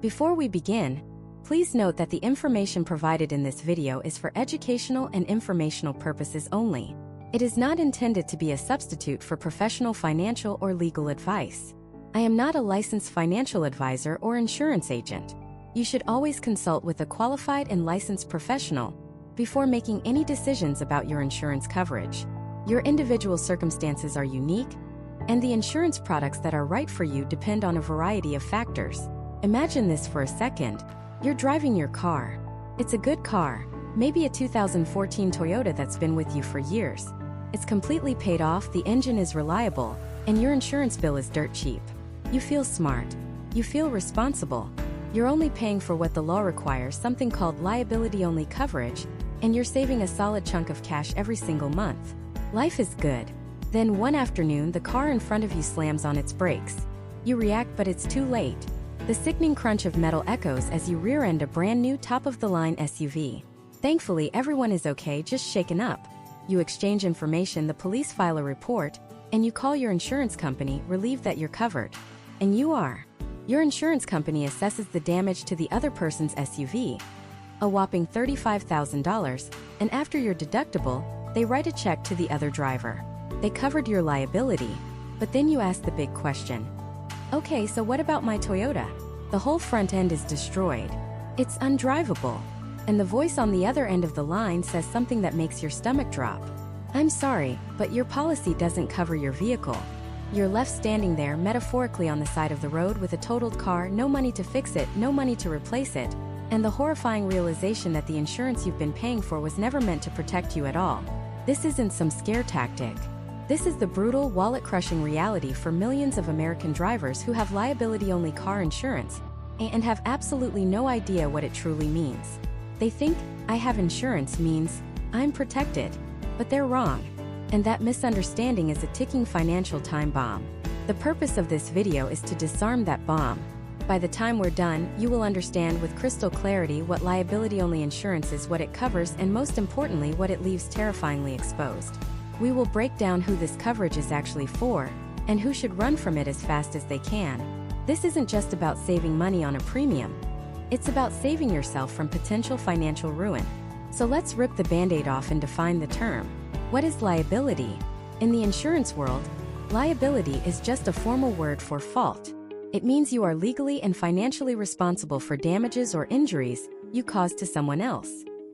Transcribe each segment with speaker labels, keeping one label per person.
Speaker 1: Before we begin, please note that the information provided in this video is for educational and informational purposes only. It is not intended to be a substitute for professional financial or legal advice. I am not a licensed financial advisor or insurance agent. You should always consult with a qualified and licensed professional before making any decisions about your insurance coverage. Your individual circumstances are unique, and the insurance products that are right for you depend on a variety of factors. Imagine this for a second. You're driving your car. It's a good car, maybe a 2014 Toyota that's been with you for years. It's completely paid off, the engine is reliable, and your insurance bill is dirt cheap. You feel smart. You feel responsible. You're only paying for what the law requires, something called liability-only coverage, and you're saving a solid chunk of cash every single month. Life is good. Then one afternoon, the car in front of you slams on its brakes. You react, but it's too late. The sickening crunch of metal echoes as you rear-end a brand new top-of-the-line SUV. Thankfully, everyone is okay, just shaken up. You exchange information, the police file a report, and you call your insurance company, relieved that you're covered. And you are. Your insurance company assesses the damage to the other person's SUV, a whopping $35,000, and after your deductible, they write a check to the other driver. They covered your liability, but then you ask the big question. Okay, so what about my Toyota? The whole front end is destroyed. It's undrivable. And the voice on the other end of the line says something that makes your stomach drop. I'm sorry, but your policy doesn't cover your vehicle. You're left standing there metaphorically on the side of the road with a totaled car, no money to fix it, no money to replace it, and the horrifying realization that the insurance you've been paying for was never meant to protect you at all. This isn't some scare tactic. This is the brutal, wallet-crushing reality for millions of American drivers who have liability-only car insurance and have absolutely no idea what it truly means. They think, I have insurance means, I'm protected. But they're wrong. And that misunderstanding is a ticking financial time bomb. The purpose of this video is to disarm that bomb. By the time we're done, you will understand with crystal clarity what liability-only insurance is, what it covers, and most importantly, what it leaves terrifyingly exposed. We will break down who this coverage is actually for, and who should run from it as fast as they can. This isn't just about saving money on a premium. It's about saving yourself from potential financial ruin. So let's rip the Band-Aid off and define the term. What is liability? In the insurance world, liability is just a formal word for fault. It means you are legally and financially responsible for damages or injuries you cause to someone else.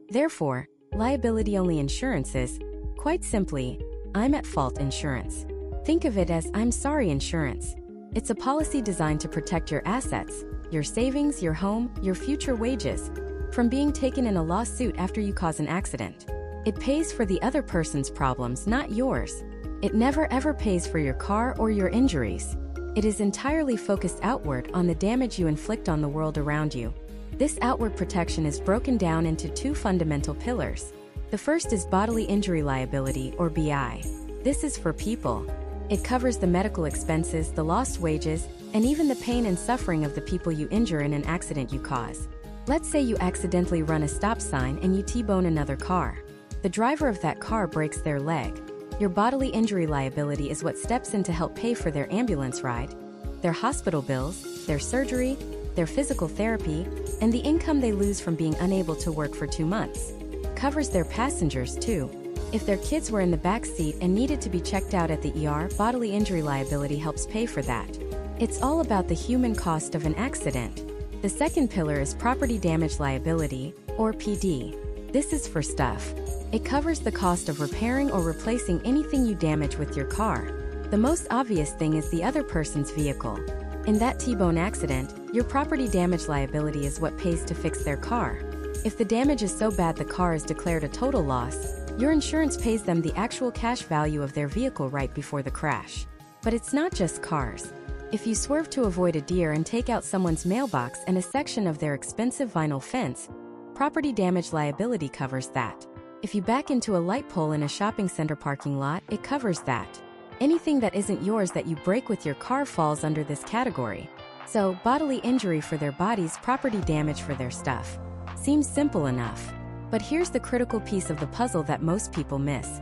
Speaker 1: Therefore, liability-only insurance is, quite simply, I'm at fault insurance. Think of it as I'm sorry insurance. It's a policy designed to protect your assets, your savings, your home, your future wages, from being taken in a lawsuit after you cause an accident. It pays for the other person's problems, not yours. It never ever pays for your car or your injuries. It is entirely focused outward on the damage you inflict on the world around you. This outward protection is broken down into two fundamental pillars. The first is bodily injury liability, or BI. This is for people. It covers the medical expenses, the lost wages, and even the pain and suffering of the people you injure in an accident you cause. Let's say you accidentally run a stop sign and you T-bone another car. The driver of that car breaks their leg. Your bodily injury liability is what steps in to help pay for their ambulance ride, their hospital bills, their surgery, their physical therapy, and the income they lose from being unable to work for 2 months. Covers their passengers too. If their kids were in the back seat and needed to be checked out at the ER, bodily injury liability helps pay for that. It's all about the human cost of an accident. The second pillar is property damage liability, or PD. This is for stuff. It covers the cost of repairing or replacing anything you damage with your car. The most obvious thing is the other person's vehicle. In that T-bone accident, your property damage liability is what pays to fix their car. If the damage is so bad the car is declared a total loss, your insurance pays them the actual cash value of their vehicle right before the crash. But it's not just cars. If you swerve to avoid a deer and take out someone's mailbox and a section of their expensive vinyl fence, property damage liability covers that. If you back into a light pole in a shopping center parking lot, it covers that. Anything that isn't yours that you break with your car falls under this category. So, bodily injury for their bodies, property damage for their stuff. Seems simple enough. But here's the critical piece of the puzzle that most people miss.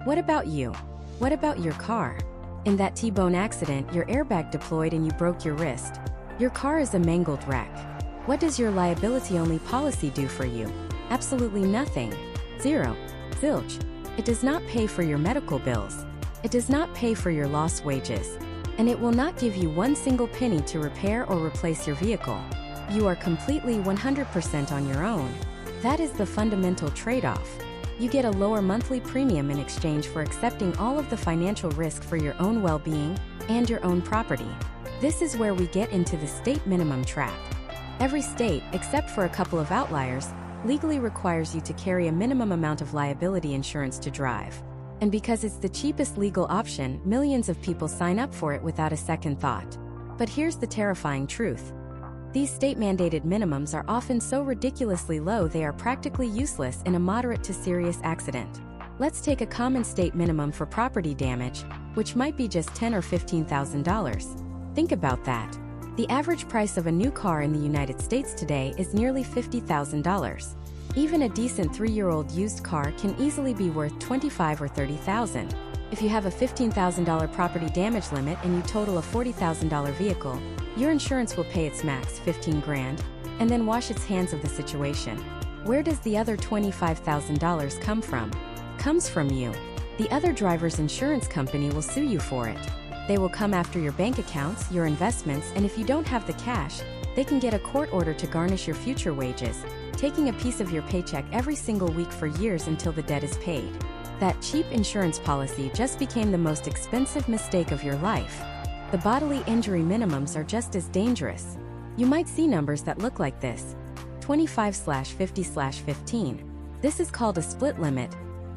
Speaker 1: What about you? What about your car? In that T-bone accident, your airbag deployed and you broke your wrist. Your car is a mangled wreck. What does your liability-only policy do for you? Absolutely nothing. Zero. Zilch. It does not pay for your medical bills. It does not pay for your lost wages. And it will not give you one single penny to repair or replace your vehicle. You are completely 100% on your own. That is the fundamental trade-off. You get a lower monthly premium in exchange for accepting all of the financial risk for your own well-being and your own property. This is where we get into the state minimum trap. Every state, except for a couple of outliers, legally requires you to carry a minimum amount of liability insurance to drive. And because it's the cheapest legal option, millions of people sign up for it without a second thought. But here's the terrifying truth. These state-mandated minimums are often so ridiculously low they are practically useless in a moderate to serious accident. Let's take a common state minimum for property damage, which might be just $10,000 or $15,000. Think about that. The average price of a new car in the United States today is nearly $50,000. Even a decent 3-year-old used car can easily be worth $25,000 or $30,000. If you have a $15,000 property damage limit and you total a $40,000 vehicle, your insurance will pay its max $15,000 and then wash its hands of the situation. Where does the other $25,000 come from? Comes from you. The other driver's insurance company will sue you for it. They will come after your bank accounts, your investments, and if you don't have the cash, they can get a court order to garnish your future wages, taking a piece of your paycheck every single week for years until the debt is paid. That cheap insurance policy just became the most expensive mistake of your life. The bodily injury minimums are just as dangerous. You might see numbers that look like this: 25/50/15. This is called a split limit,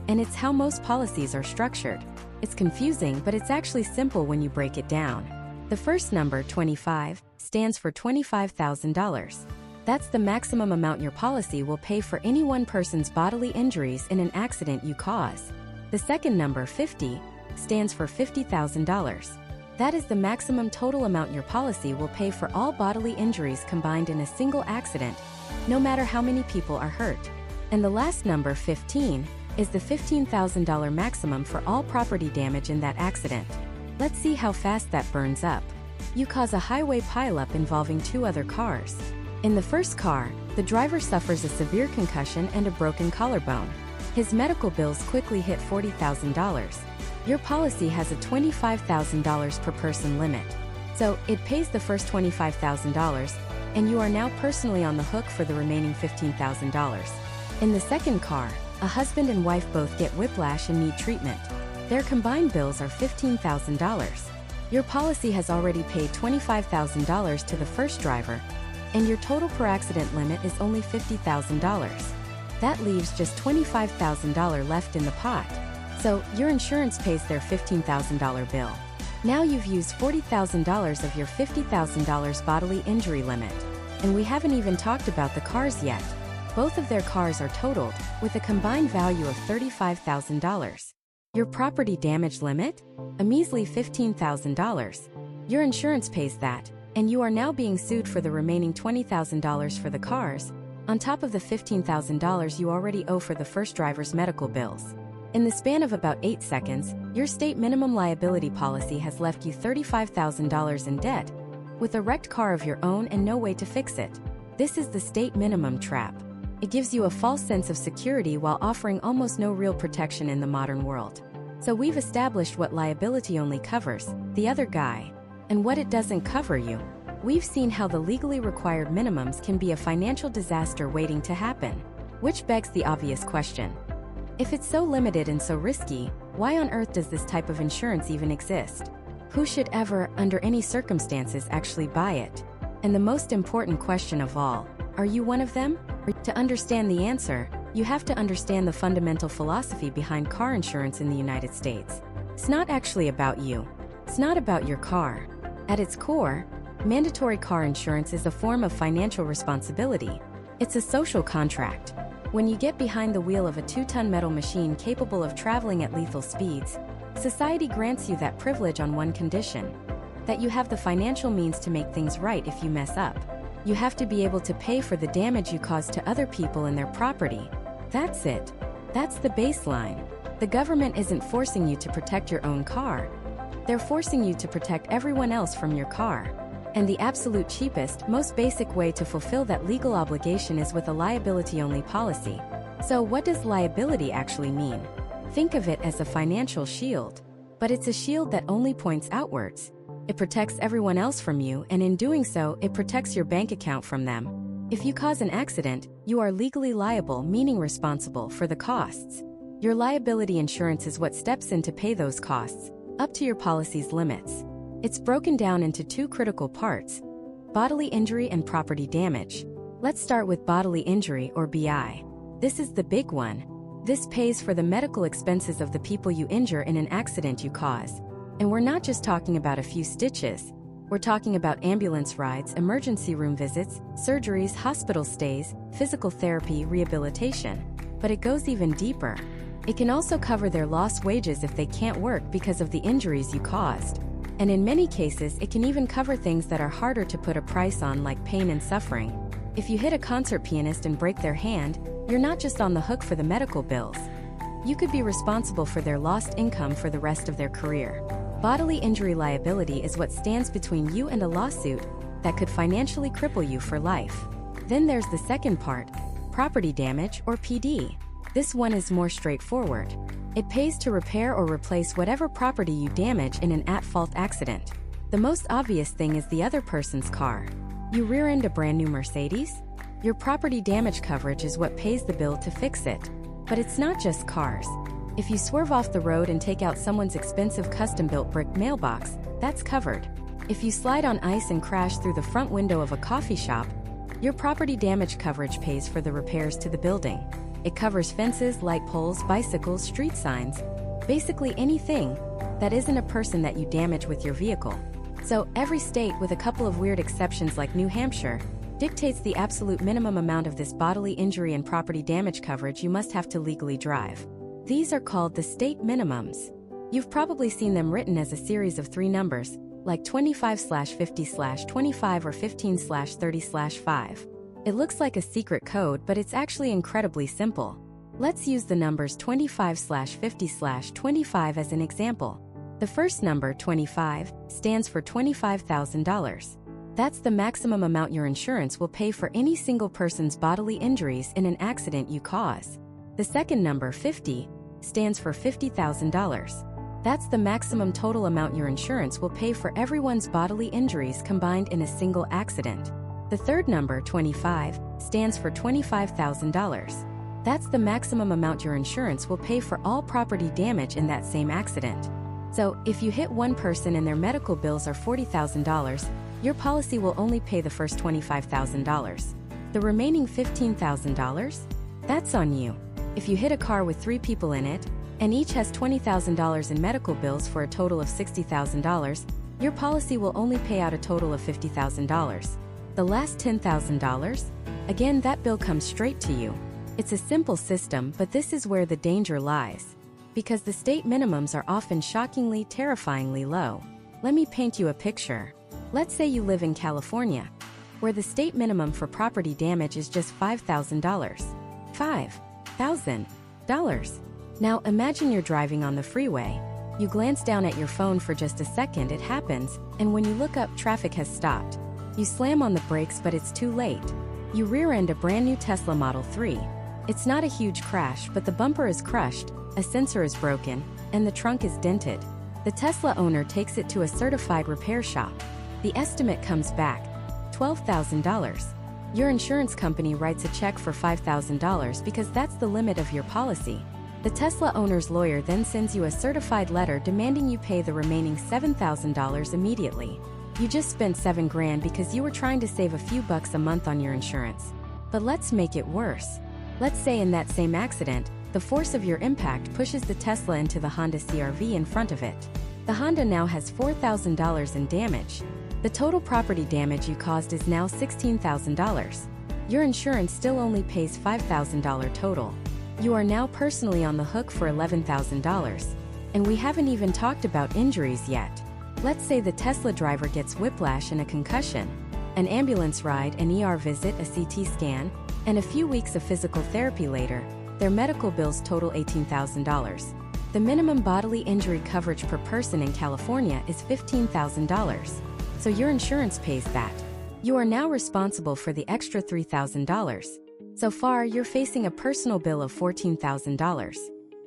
Speaker 1: and it's how most policies are structured. It's confusing, but it's actually simple when you break it down. The first number, 25, stands for $25,000. That's the maximum amount your policy will pay for any one person's bodily injuries in an accident you cause. The second number, 50, stands for $50,000. That is the maximum total amount your policy will pay for all bodily injuries combined in a single accident, no matter how many people are hurt. And the last number, 15, is the $15,000 maximum for all property damage in that accident. Let's see how fast that burns up. You cause a highway pileup involving 2 other cars. In the first car, the driver suffers a severe concussion and a broken collarbone. His medical bills quickly hit $40,000. Your policy has a $25,000 per person limit. So, it pays the first $25,000, and you are now personally on the hook for the remaining $15,000. In the second car, a husband and wife both get whiplash and need treatment. Their combined bills are $15,000. Your policy has already paid $25,000 to the first driver, and your total per accident limit is only $50,000. That leaves just $25,000 left in the pot. So, your insurance pays their $15,000 bill. Now you've used $40,000 of your $50,000 bodily injury limit. And we haven't even talked about the cars yet. Both of their cars are totaled, with a combined value of $35,000. Your property damage limit? A measly $15,000. Your insurance pays that, and you are now being sued for the remaining $20,000 for the cars, on top of the $15,000 you already owe for the first driver's medical bills. In the span of about 8 seconds, your state minimum liability policy has left you $35,000 in debt, with a wrecked car of your own and no way to fix it. This is the state minimum trap. It gives you a false sense of security while offering almost no real protection in the modern world. So we've established what liability only covers, the other guy, and what it doesn't cover you. We've seen how the legally required minimums can be a financial disaster waiting to happen. Which begs the obvious question. If it's so limited and so risky, why on earth does this type of insurance even exist? Who should ever, under any circumstances, actually buy it? And the most important question of all, are you one of them? To understand the answer, you have to understand the fundamental philosophy behind car insurance in the United States. It's not actually about you. It's not about your car. At its core, mandatory car insurance is a form of financial responsibility. It's a social contract. When you get behind the wheel of a 2-ton metal machine capable of traveling at lethal speeds, society grants you that privilege on one condition: that you have the financial means to make things right if you mess up. You have to be able to pay for the damage you cause to other people and their property. That's it. That's the baseline. The government isn't forcing you to protect your own car. They're forcing you to protect everyone else from your car. And the absolute cheapest, most basic way to fulfill that legal obligation is with a liability-only policy. So what does liability actually mean? Think of it as a financial shield. But it's a shield that only points outwards. It protects everyone else from you, and in doing so, it protects your bank account from them. If you cause an accident, you are legally liable, meaning responsible for the costs. Your liability insurance is what steps in to pay those costs, up to your policy's limits. It's broken down into two critical parts: bodily injury and property damage. Let's start with bodily injury, or BI. This is the big one. This pays for the medical expenses of the people you injure in an accident you cause. And we're not just talking about a few stitches. We're talking about ambulance rides, emergency room visits, surgeries, hospital stays, physical therapy, rehabilitation. But it goes even deeper. It can also cover their lost wages if they can't work because of the injuries you caused. And in many cases, it can even cover things that are harder to put a price on, like pain and suffering. If you hit a concert pianist and break their hand, you're not just on the hook for the medical bills. You could be responsible for their lost income for the rest of their career. Bodily injury liability is what stands between you and a lawsuit that could financially cripple you for life. Then there's the second part, property damage, or PD. This one is more straightforward. It pays to repair or replace whatever property you damage in an at-fault accident. The most obvious thing is the other person's car. You rear-end a brand new Mercedes? Your property damage coverage is what pays the bill to fix it. But it's not just cars. If you swerve off the road and take out someone's expensive custom-built brick mailbox, that's covered. If you slide on ice and crash through the front window of a coffee shop, your property damage coverage pays for the repairs to the building. It covers fences, light poles, bicycles, street signs, basically anything that isn't a person that you damage with your vehicle. So every state, with a couple of weird exceptions like New Hampshire, dictates the absolute minimum amount of this bodily injury and property damage coverage you must have to legally drive. These are called the state minimums. You've probably seen them written as a series of 3 numbers, like 25/50/25 or 15/30/5. It looks like a secret code, but it's actually incredibly simple. Let's use the numbers 25/50/25 as an example. The first number, 25, stands for $25,000. That's the maximum amount your insurance will pay for any single person's bodily injuries in an accident you cause. The second number, 50, stands for $50,000. That's the maximum total amount your insurance will pay for everyone's bodily injuries combined in a single accident. The third number, 25, stands for $25,000. That's the maximum amount your insurance will pay for all property damage in that same accident. So, if you hit one person and their medical bills are $40,000, your policy will only pay the first $25,000. The remaining $15,000? That's on you. If you hit a car with 3 people in it, and each has $20,000 in medical bills for a total of $60,000, your policy will only pay out a total of $50,000. The last $10,000? Again, that bill comes straight to you. It's a simple system, but this is where the danger lies. Because the state minimums are often shockingly, terrifyingly low. Let me paint you a picture. Let's say you live in California, where the state minimum for property damage is just $5,000. $5,000. Now imagine you're driving on the freeway. You glance down at your phone for just a second, it happens, and when you look up, traffic has stopped. You slam on the brakes, but it's too late. You rear-end a brand new Tesla Model 3. It's not a huge crash, but the bumper is crushed, a sensor is broken, and the trunk is dented. The Tesla owner takes it to a certified repair shop. The estimate comes back, $12,000. Your insurance company writes a check for $5,000 because that's the limit of your policy. The Tesla owner's lawyer then sends you a certified letter demanding you pay the remaining $7,000 immediately. You just spent $7,000 because you were trying to save a few bucks a month on your insurance. But let's make it worse. Let's say in that same accident, the force of your impact pushes the Tesla into the Honda CR-V in front of it. The Honda now has $4,000 in damage. The total property damage you caused is now $16,000. Your insurance still only pays $5,000 total. You are now personally on the hook for $11,000. And we haven't even talked about injuries yet. Let's say the Tesla driver gets whiplash and a concussion, an ambulance ride, an ER visit, a CT scan, and a few weeks of physical therapy later. Their medical bills total $18,000. The minimum bodily injury coverage per person in California is $15,000. so your insurance pays that. You are now responsible for the extra $3,000. So far, you're facing a personal bill of $14,000.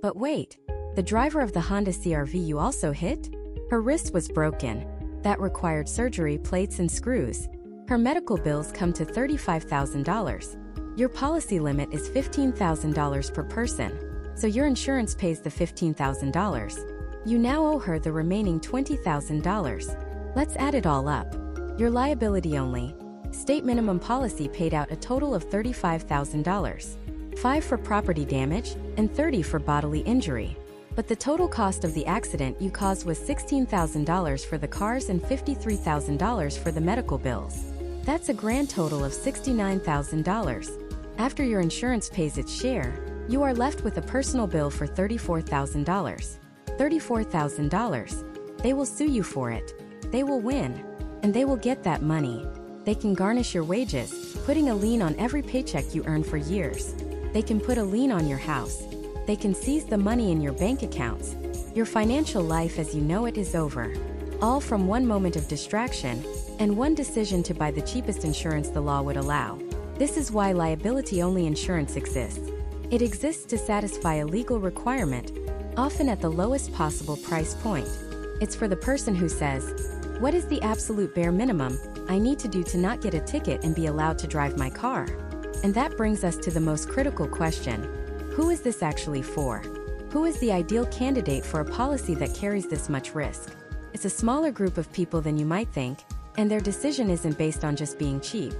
Speaker 1: But wait, the driver of the Honda CR-V you also hit? Her wrist was broken. That required surgery, plates, and screws. Her medical bills come to $35,000. Your policy limit is $15,000 per person, so your insurance pays the $15,000. You now owe her the remaining $20,000. Let's add it all up. Your liability-only state minimum policy paid out a total of $35,000. $5,000 for property damage and $30,000 for bodily injury. But the total cost of the accident you caused was $16,000 for the cars and $53,000 for the medical bills. That's a grand total of $69,000. After your insurance pays its share, you are left with a personal bill for $34,000. $34,000. They will sue you for it. They will win. And they will get that money. They can garnish your wages, putting a lien on every paycheck you earn for years. They can put a lien on your house. They can seize the money in your bank accounts. Your financial life as you know it is over. All from one moment of distraction and one decision to buy the cheapest insurance the law would allow. This is why liability-only insurance exists. It exists to satisfy a legal requirement, often at the lowest possible price point. It's for the person who says, "What is the absolute bare minimum I need to do to not get a ticket and be allowed to drive my car?" And that brings us to the most critical question. Who is this actually for? Who is the ideal candidate for a policy that carries this much risk? It's a smaller group of people than you might think, and their decision isn't based on just being cheap.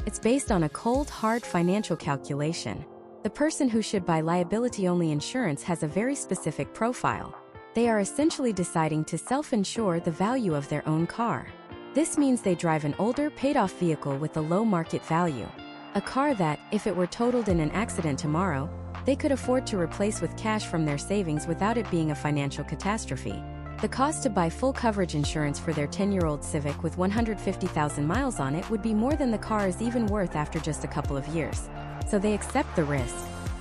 Speaker 1: It's based on a cold, hard financial calculation. The person who should buy liability-only insurance has a very specific profile. They are essentially deciding to self-insure the value of their own car. This means they drive an older, paid-off vehicle with a low market value. A car that, if it were totaled in an accident tomorrow, they could afford to replace with cash from their savings without it being a financial catastrophe. The cost to buy full coverage insurance for their 10-year-old Civic with 150,000 miles on it would be more than the car is even worth after just a couple of years. So they accept the risk.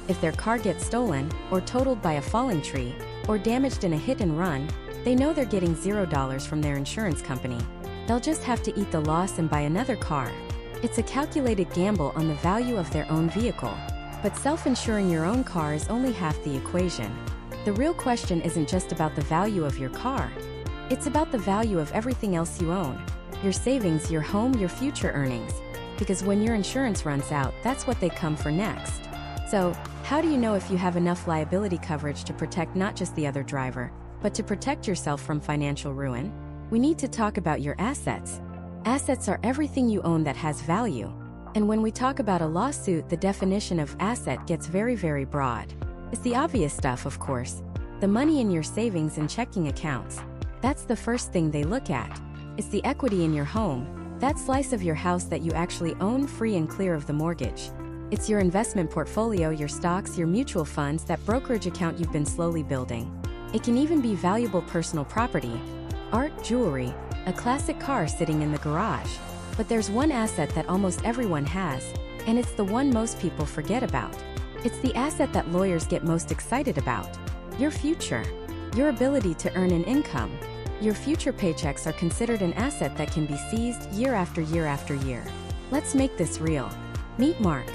Speaker 1: If their car gets stolen, or totaled by a falling tree, or damaged in a hit and run, they know they're getting $0 from their insurance company. They'll just have to eat the loss and buy another car. It's a calculated gamble on the value of their own vehicle. But self-insuring your own car is only half the equation. The real question isn't just about the value of your car. It's about the value of everything else you own. Your savings, your home, your future earnings. Because when your insurance runs out, that's what they come for next. So, how do you know if you have enough liability coverage to protect not just the other driver, but to protect yourself from financial ruin? We need to talk about your assets. Assets are everything you own that has value. And when we talk about a lawsuit, the definition of asset gets very, very broad. It's the obvious stuff, of course. The money in your savings and checking accounts. That's the first thing they look at. It's the equity in your home, that slice of your house that you actually own free and clear of the mortgage. It's your investment portfolio, your stocks, your mutual funds, that brokerage account you've been slowly building. It can even be valuable personal property, art, jewelry, a classic car sitting in the garage. But there's one asset that almost everyone has, and it's the one most people forget about. It's the asset that lawyers get most excited about. Your future. Your ability to earn an income. Your future paychecks are considered an asset that can be seized year after year after year. Let's make this real. Meet Mark.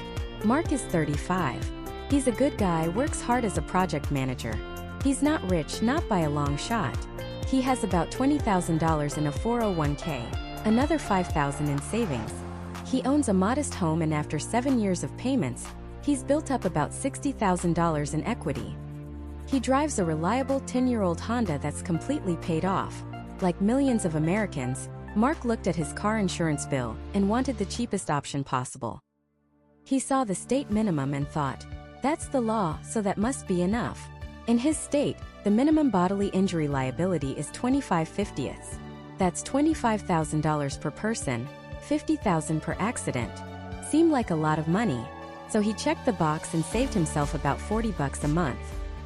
Speaker 1: Mark is 35. He's a good guy, works hard as a project manager. He's not rich, not by a long shot. He has about $20,000 in a 401k, another $5,000 in savings. He owns a modest home, and after 7 years of payments, he's built up about $60,000 in equity. He drives a reliable 10-year-old Honda that's completely paid off. Like millions of Americans, Mark looked at his car insurance bill and wanted the cheapest option possible. He saw the state minimum and thought, that's the law, so that must be enough. In his state, the minimum bodily injury liability is $25.50. That's $25,000 per person, $50,000 per accident. Seemed like a lot of money, so he checked the box and saved himself about $40 a month.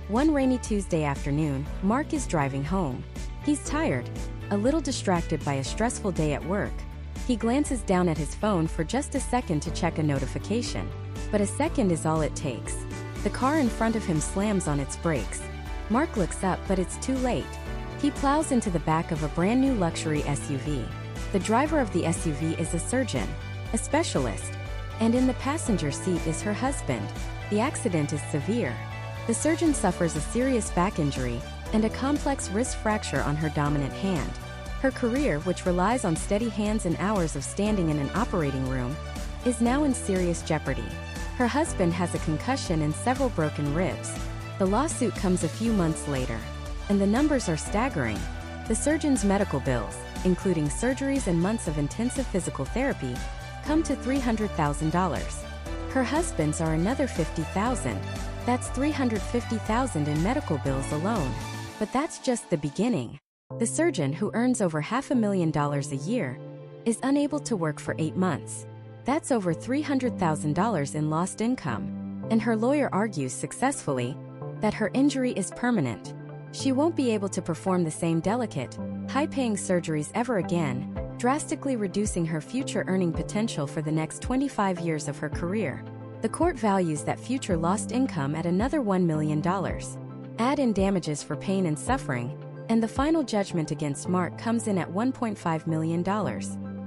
Speaker 1: One rainy Tuesday afternoon, Mark is driving home. He's tired, a little distracted by a stressful day at work. He glances down at his phone for just a second to check a notification. But a second is all it takes. The car in front of him slams on its brakes. Mark looks up, but it's too late. He plows into the back of a brand new luxury SUV. The driver of the SUV is a surgeon, a specialist, and in the passenger seat is her husband. The accident is severe. The surgeon suffers a serious back injury and a complex wrist fracture on her dominant hand. Her career, which relies on steady hands and hours of standing in an operating room, is now in serious jeopardy. Her husband has a concussion and several broken ribs. The lawsuit comes a few months later, and the numbers are staggering. The surgeon's medical bills, including surgeries and months of intensive physical therapy, come to $300,000. Her husband's are another $50,000. That's $350,000 in medical bills alone. But that's just the beginning. The surgeon, who earns over $500,000 a year, is unable to work for 8 months. That's over $300,000 in lost income. And her lawyer argues successfully that her injury is permanent. She won't be able to perform the same delicate, high-paying surgeries ever again, drastically reducing her future earning potential for the next 25 years of her career. The court values that future lost income at another $1 million. Add in damages for pain and suffering, and the final judgment against Mark comes in at $1.5 million.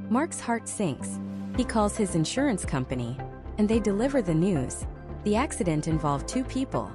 Speaker 1: Mark's heart sinks. He calls his insurance company, and they deliver the news. The accident involved 2 people.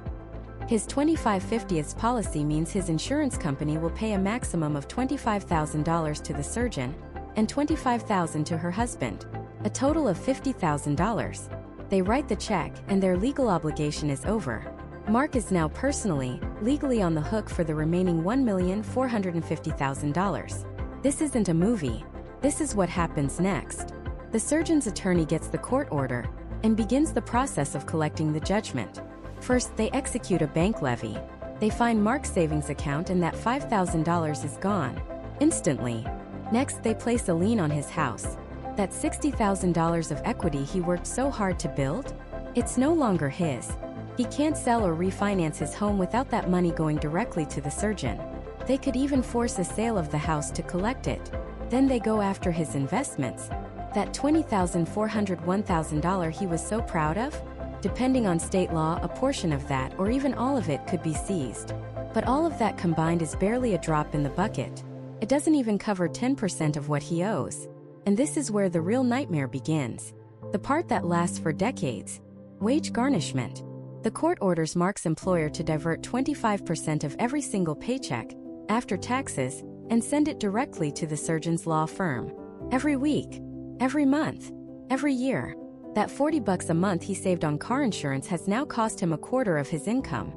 Speaker 1: His 25/50th policy means his insurance company will pay a maximum of $25,000 to the surgeon and $25,000 to her husband, a total of $50,000. They write the check, and their legal obligation is over. Mark is now personally, legally on the hook for the remaining $1,450,000. This isn't a movie. This is what happens next. The surgeon's attorney gets the court order and begins the process of collecting the judgment. First, they execute a bank levy. They find Mark's savings account, and that $5,000 is gone instantly. Next, they place a lien on his house. That $60,000 of equity he worked so hard to build? It's no longer his. He can't sell or refinance his home without that money going directly to the surgeon. They could even force a sale of the house to collect it. Then they go after his investments. That $20,401,000 he was so proud of? Depending on state law, a portion of that or even all of it could be seized. But all of that combined is barely a drop in the bucket. It doesn't even cover 10% of what he owes. And this is where the real nightmare begins. The part that lasts for decades. Wage garnishment. The court orders Mark's employer to divert 25% of every single paycheck, after taxes, and send it directly to the surgeon's law firm. Every week, every month, every year. That $40 a month he saved on car insurance has now cost him a quarter of his income.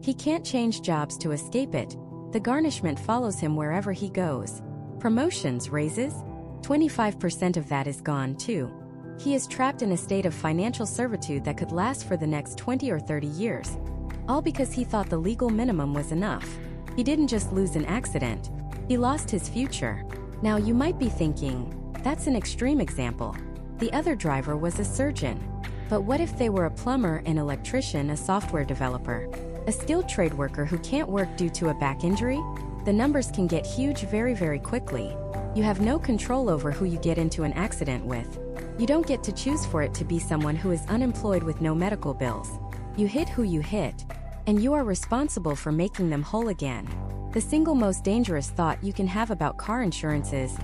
Speaker 1: He can't change jobs to escape it. The garnishment follows him wherever he goes. Promotions, raises? 25% of that is gone too. He is trapped in a state of financial servitude that could last for the next 20 or 30 years. All because he thought the legal minimum was enough. He didn't just lose an accident. He lost his future. Now you might be thinking, that's an extreme example. The other driver was a surgeon. But what if they were a plumber, an electrician, a software developer, a skilled trade worker who can't work due to a back injury? The numbers can get huge very, very quickly. You have no control over who you get into an accident with. You don't get to choose for it to be someone who is unemployed with no medical bills. You hit who you hit, and you are responsible for making them whole again. The single most dangerous thought you can have about car insurance is,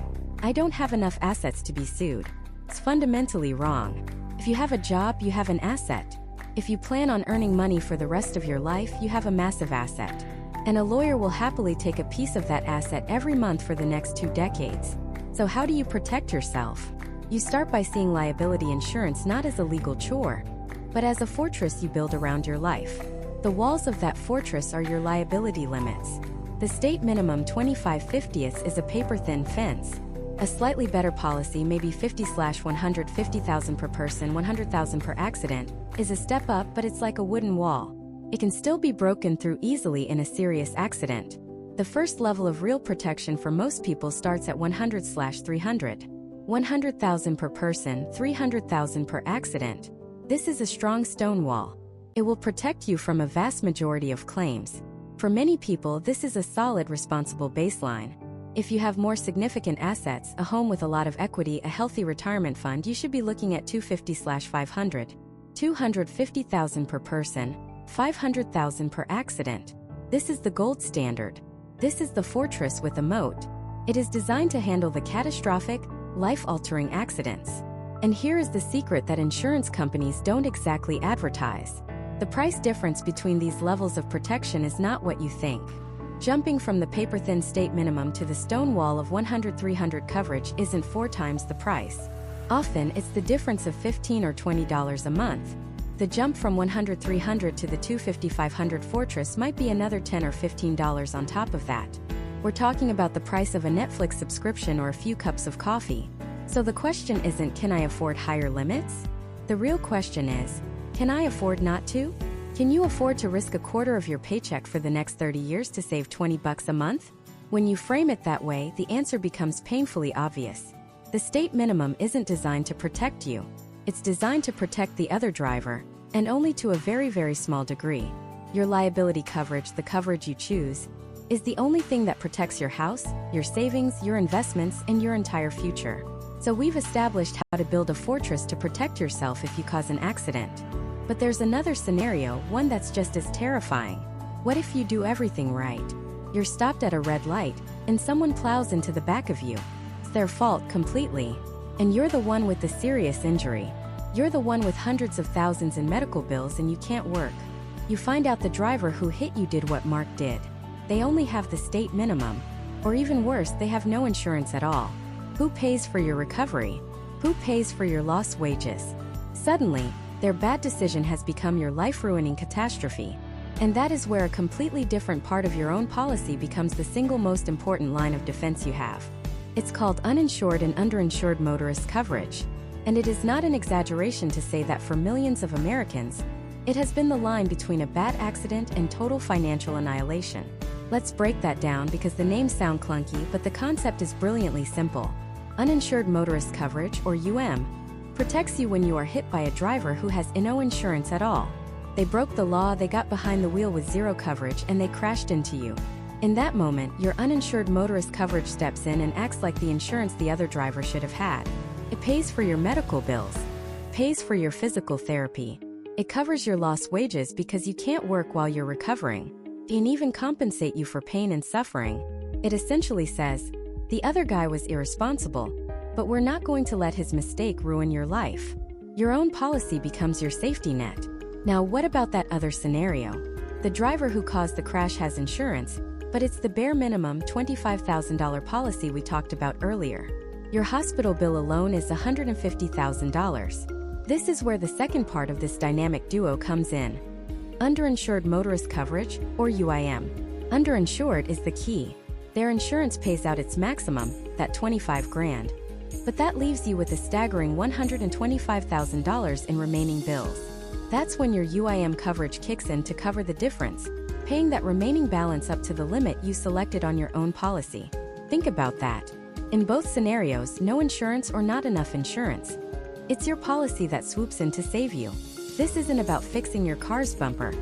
Speaker 1: I don't have enough assets to be sued. It's fundamentally wrong. If you have a job, you have an asset. If you plan on earning money for the rest of your life, you have a massive asset. And a lawyer will happily take a piece of that asset every month for the next 2 decades. So how do you protect yourself? You start by seeing liability insurance not as a legal chore, but as a fortress you build around your life. The walls of that fortress are your liability limits. The state minimum 25/50th is a paper-thin fence. A slightly better policy, maybe $50,000/150,000 per person, $100,000 per accident, is a step up, but it's like a wooden wall. It can still be broken through easily in a serious accident. The first level of real protection for most people starts at $100,000/300. $100,000 per person, $300,000 per accident. This is a strong stone wall. It will protect you from a vast majority of claims. For many people, this is a solid, responsible baseline. If you have more significant assets, a home with a lot of equity, a healthy retirement fund, you should be looking at $250,000/500. $250,000 per person, $500,000 per accident. This is the gold standard. This is the fortress with a moat. It is designed to handle the catastrophic, life-altering accidents. And here is the secret that insurance companies don't exactly advertise. The price difference between these levels of protection is not what you think. Jumping from the paper-thin state minimum to the stone wall of 100-300 coverage isn't 4 times the price. Often, it's the difference of $15 or $20 a month. The jump from 100-300 to the 250-500 Fortress might be another $10 or $15 on top of that. We're talking about the price of a Netflix subscription or a few cups of coffee. So the question isn't, can I afford higher limits? The real question is, can I afford not to? Can you afford to risk a quarter of your paycheck for the next 30 years to save $20 a month? When you frame it that way, the answer becomes painfully obvious. The state minimum isn't designed to protect you. It's designed to protect the other driver, and only to a very, very small degree. Your liability coverage, the coverage you choose, is the only thing that protects your house, your savings, your investments, and your entire future. So we've established how to build a fortress to protect yourself if you cause an accident. But there's another scenario, one that's just as terrifying. What if you do everything right? You're stopped at a red light, and someone plows into the back of you. It's their fault completely. And you're the one with the serious injury. You're the one with hundreds of thousands in medical bills and you can't work. You find out the driver who hit you did what Mark did. They only have the state minimum. Or even worse, they have no insurance at all. Who pays for your recovery? Who pays for your lost wages? Suddenly, their bad decision has become your life-ruining catastrophe. And that is where a completely different part of your own policy becomes the single most important line of defense you have. It's called uninsured and underinsured motorist coverage. And it is not an exaggeration to say that for millions of Americans, it has been the line between a bad accident and total financial annihilation. Let's break that down because the names sound clunky, but the concept is brilliantly simple. Uninsured motorist coverage, or UM, protects you when you are hit by a driver who has no insurance at all. They broke the law, they got behind the wheel with zero coverage, and they crashed into you. In that moment, your uninsured motorist coverage steps in and acts like the insurance the other driver should have had. It pays for your medical bills, pays for your physical therapy. It covers your lost wages because you can't work while you're recovering, and even compensate you for pain and suffering. It essentially says, the other guy was irresponsible, but we're not going to let his mistake ruin your life. Your own policy becomes your safety net. Now, what about that other scenario? The driver who caused the crash has insurance, but it's the bare minimum $25,000 policy we talked about earlier. Your hospital bill alone is $150,000. This is where the second part of this dynamic duo comes in. Underinsured motorist coverage, or UIM. Underinsured is the key. Their insurance pays out its maximum, that $25,000. But that leaves you with a staggering $125,000 in remaining bills. That's when your UIM coverage kicks in to cover the difference, paying that remaining balance up to the limit you selected on your own policy. Think about that. In both scenarios, no insurance or not enough insurance. It's your policy that swoops in to save you. This isn't about fixing your car's bumper.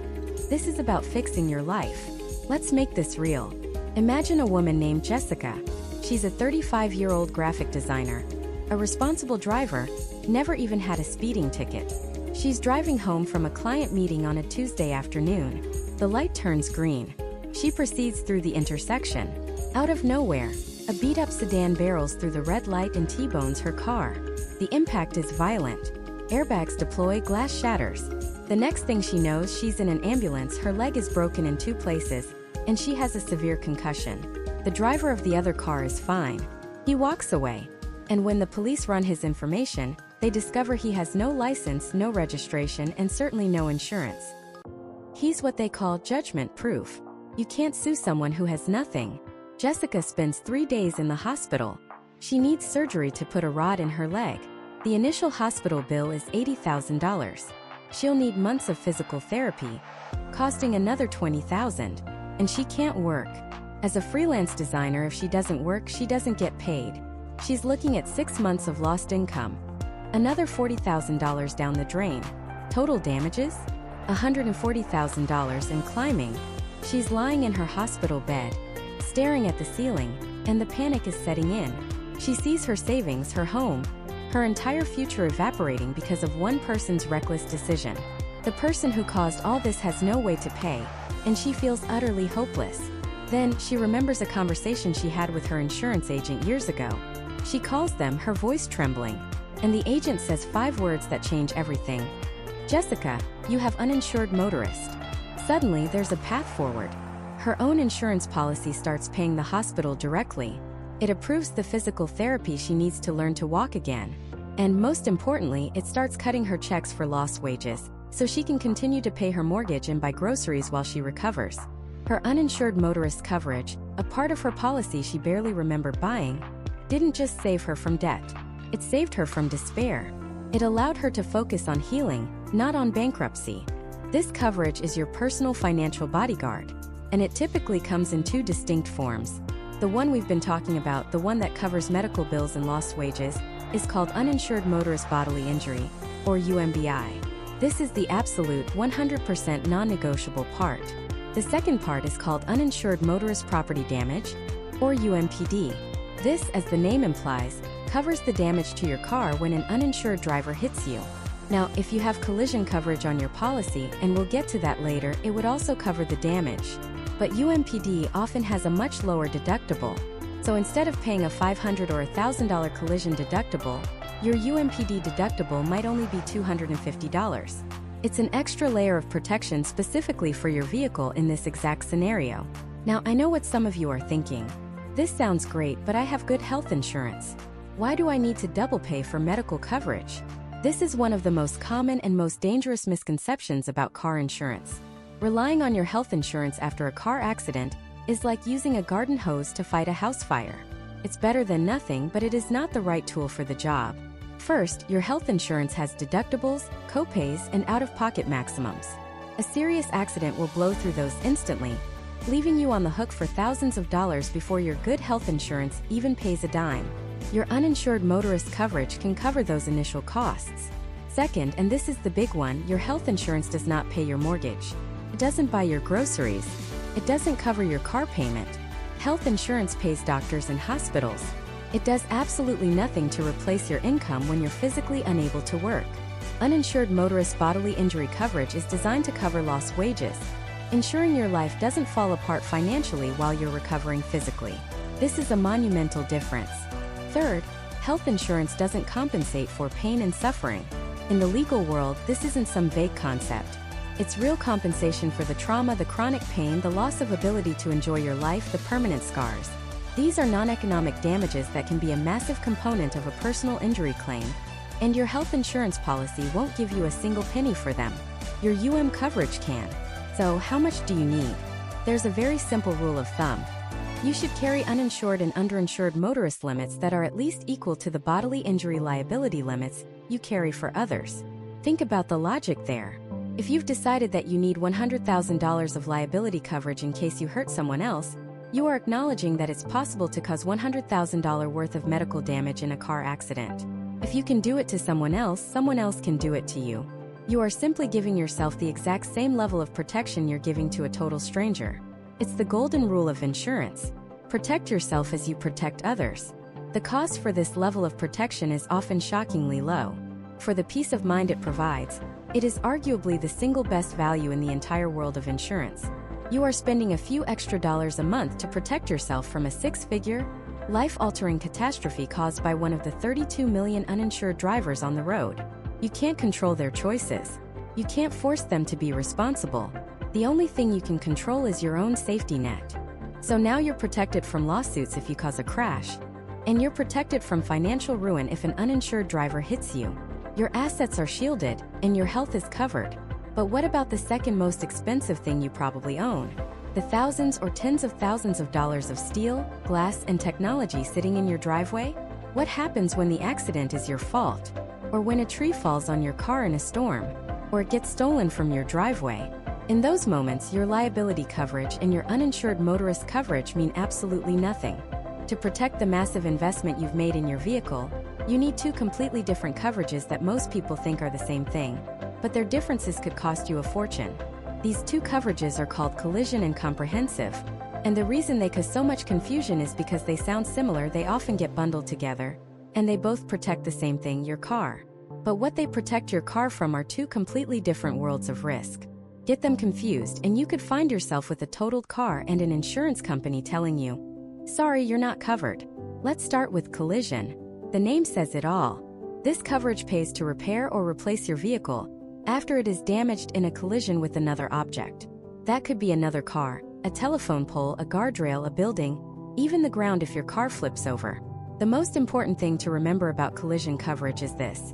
Speaker 1: This is about fixing your life. Let's make this real. Imagine a woman named Jessica. She's a 35-year-old graphic designer, a responsible driver, never even had a speeding ticket. She's driving home from a client meeting on a Tuesday afternoon. The light turns green. She proceeds through the intersection. Out of nowhere, a beat-up sedan barrels through the red light and T-bones her car. The impact is violent. Airbags deploy, glass shatters. The next thing she knows, she's in an ambulance, her leg is broken in 2 places, and she has a severe concussion. The driver of the other car is fine. He walks away. And when the police run his information, they discover he has no license, no registration, and certainly no insurance. He's what they call judgment proof. You can't sue someone who has nothing. Jessica spends 3 days in the hospital. She needs surgery to put a rod in her leg. The initial hospital bill is $80,000. She'll need months of physical therapy, costing another $20,000. And she can't work. As a freelance designer, if she doesn't work, she doesn't get paid. She's looking at 6 months of lost income. Another $40,000 down the drain. Total damages? $140,000 and climbing. She's lying in her hospital bed, staring at the ceiling, and the panic is setting in. She sees her savings, her home, her entire future evaporating because of one person's reckless decision. The person who caused all this has no way to pay, and she feels utterly hopeless. Then, she remembers a conversation she had with her insurance agent years ago. She calls them, her voice trembling, and the agent says 5 words that change everything. "Jessica, you have uninsured motorist." Suddenly, there's a path forward. Her own insurance policy starts paying the hospital directly. It approves the physical therapy she needs to learn to walk again. And most importantly, it starts cutting her checks for lost wages, so she can continue to pay her mortgage and buy groceries while she recovers. Her uninsured motorist coverage, a part of her policy she barely remembered buying, didn't just save her from debt. It saved her from despair. It allowed her to focus on healing, not on bankruptcy. This coverage is your personal financial bodyguard, and it typically comes in 2 distinct forms. The one we've been talking about, the one that covers medical bills and lost wages, is called Uninsured Motorist Bodily Injury, or UMBI. This is the absolute 100% non-negotiable part. The second part is called Uninsured Motorist Property Damage, or UMPD. This, as the name implies, covers the damage to your car when an uninsured driver hits you. Now, if you have collision coverage on your policy, and we'll get to that later, it would also cover the damage. But UMPD often has a much lower deductible. So instead of paying a $500 or $1,000 collision deductible, your UMPD deductible might only be $250. It's an extra layer of protection specifically for your vehicle in this exact scenario. Now, I know what some of you are thinking. This sounds great, but I have good health insurance. Why do I need to double pay for medical coverage? This is one of the most common and most dangerous misconceptions about car insurance. Relying on your health insurance after a car accident is like using a garden hose to fight a house fire. It's better than nothing, but it is not the right tool for the job. First, your health insurance has deductibles, copays, and out-of-pocket maximums. A serious accident will blow through those instantly, leaving you on the hook for thousands of dollars before your good health insurance even pays a dime. Your uninsured motorist coverage can cover those initial costs. Second, and this is the big one, your health insurance does not pay your mortgage. It doesn't buy your groceries. It doesn't cover your car payment. Health insurance pays doctors and hospitals. It does absolutely nothing to replace your income when you're physically unable to work. Uninsured motorist bodily injury coverage is designed to cover lost wages, ensuring your life doesn't fall apart financially while you're recovering physically. This is a monumental difference. Third, health insurance doesn't compensate for pain and suffering. In the legal world, this isn't some vague concept. It's real compensation for the trauma, the chronic pain, the loss of ability to enjoy your life, the permanent scars. These are non-economic damages that can be a massive component of a personal injury claim, and your health insurance policy won't give you a single penny for them. Your UM coverage can. So, how much do you need? There's a very simple rule of thumb. You should carry uninsured and underinsured motorist limits that are at least equal to the bodily injury liability limits you carry for others. Think about the logic there. If you've decided that you need $100,000 of liability coverage in case you hurt someone else, you are acknowledging that it's possible to cause $100,000 worth of medical damage in a car accident. If you can do it to someone else can do it to you. You are simply giving yourself the exact same level of protection you're giving to a total stranger. It's the golden rule of insurance. Protect yourself as you protect others. The cost for this level of protection is often shockingly low. For the peace of mind it provides, it is arguably the single best value in the entire world of insurance. You are spending a few extra dollars a month to protect yourself from a 6-figure, life-altering catastrophe caused by one of the 32 million uninsured drivers on the road. You can't control their choices. You can't force them to be responsible. The only thing you can control is your own safety net. So now you're protected from lawsuits if you cause a crash, and you're protected from financial ruin if an uninsured driver hits you. Your assets are shielded, and your health is covered. But what about the second most expensive thing you probably own? The thousands or tens of thousands of dollars of steel, glass, and technology sitting in your driveway? What happens when the accident is your fault? Or when a tree falls on your car in a storm? Or it gets stolen from your driveway? In those moments, your liability coverage and your uninsured motorist coverage mean absolutely nothing. To protect the massive investment you've made in your vehicle, you need 2 completely different coverages that most people think are the same thing, but their differences could cost you a fortune. These 2 coverages are called collision and comprehensive, and the reason they cause so much confusion is because they sound similar, they often get bundled together, and they both protect the same thing, your car. But what they protect your car from are 2 completely different worlds of risk. Get them confused and you could find yourself with a totaled car and an insurance company telling you, "Sorry, you're not covered." Let's start with collision. The name says it all. This coverage pays to repair or replace your vehicle after it is damaged in a collision with another object. That could be another car, a telephone pole, a guardrail, a building, even the ground if your car flips over. The most important thing to remember about collision coverage is this.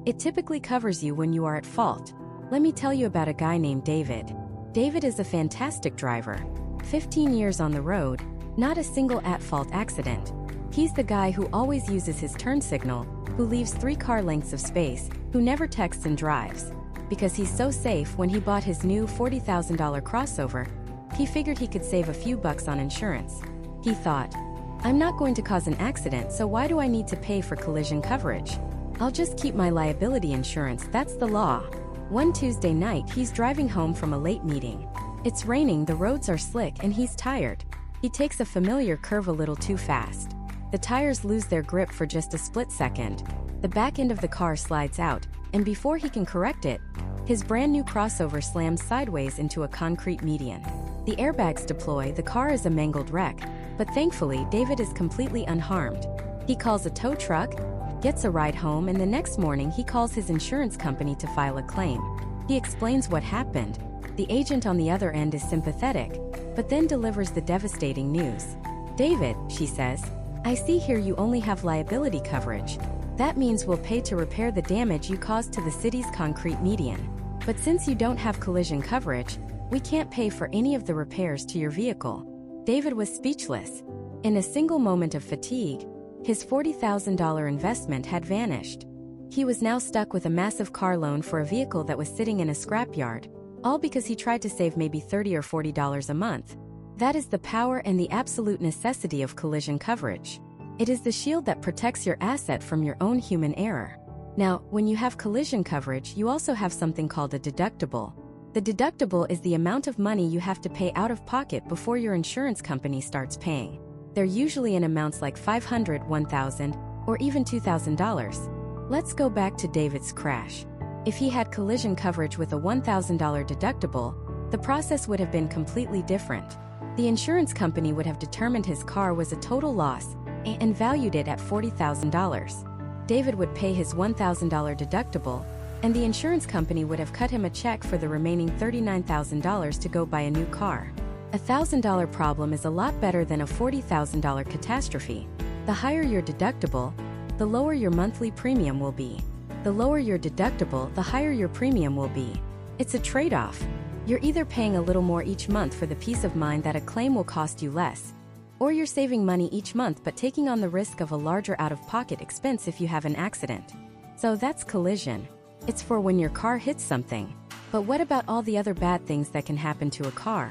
Speaker 1: It typically covers you when you are at fault. Let me tell you about a guy named David. David is a fantastic driver. 15 years on the road, not a single at-fault accident. He's the guy who always uses his turn signal, who leaves 3 car lengths of space, who never texts and drives. Because he's so safe, when he bought his new $40,000 crossover, he figured he could save a few bucks on insurance. He thought, "I'm not going to cause an accident, so why do I need to pay for collision coverage? I'll just keep my liability insurance, that's the law." One Tuesday night, he's driving home from a late meeting. It's raining, the roads are slick, and he's tired. He takes a familiar curve a little too fast. The tires lose their grip for just a split second. The back end of the car slides out, and before he can correct it, his brand new crossover slams sideways into a concrete median. The airbags deploy, the car is a mangled wreck, but thankfully David is completely unharmed. He calls a tow truck, gets a ride home, and the next morning he calls his insurance company to file a claim. He explains what happened. The agent on the other end is sympathetic, but then delivers the devastating news. "David," she says, "I see here you only have liability coverage. That means we'll pay to repair the damage you caused to the city's concrete median. But since you don't have collision coverage, we can't pay for any of the repairs to your vehicle." David was speechless. In a single moment of fatigue, his $40,000 investment had vanished. He was now stuck with a massive car loan for a vehicle that was sitting in a scrapyard, all because he tried to save maybe $30 or $40 a month. That is the power and the absolute necessity of collision coverage. It is the shield that protects your asset from your own human error. Now, when you have collision coverage, you also have something called a deductible. The deductible is the amount of money you have to pay out of pocket before your insurance company starts paying. They're usually in amounts like $500, $1,000, or even $2,000. Let's go back to David's crash. If he had collision coverage with a $1,000 deductible, the process would have been completely different. The insurance company would have determined his car was a total loss and valued it at $40,000. David would pay his $1,000 deductible, and the insurance company would have cut him a check for the remaining $39,000 to go buy a new car. A $1,000 problem is a lot better than a $40,000 catastrophe. The higher your deductible, the lower your monthly premium will be. The lower your deductible, the higher your premium will be. It's a trade-off. You're either paying a little more each month for the peace of mind that a claim will cost you less, or you're saving money each month but taking on the risk of a larger out-of-pocket expense if you have an accident. So that's collision. It's for when your car hits something. But what about all the other bad things that can happen to a car?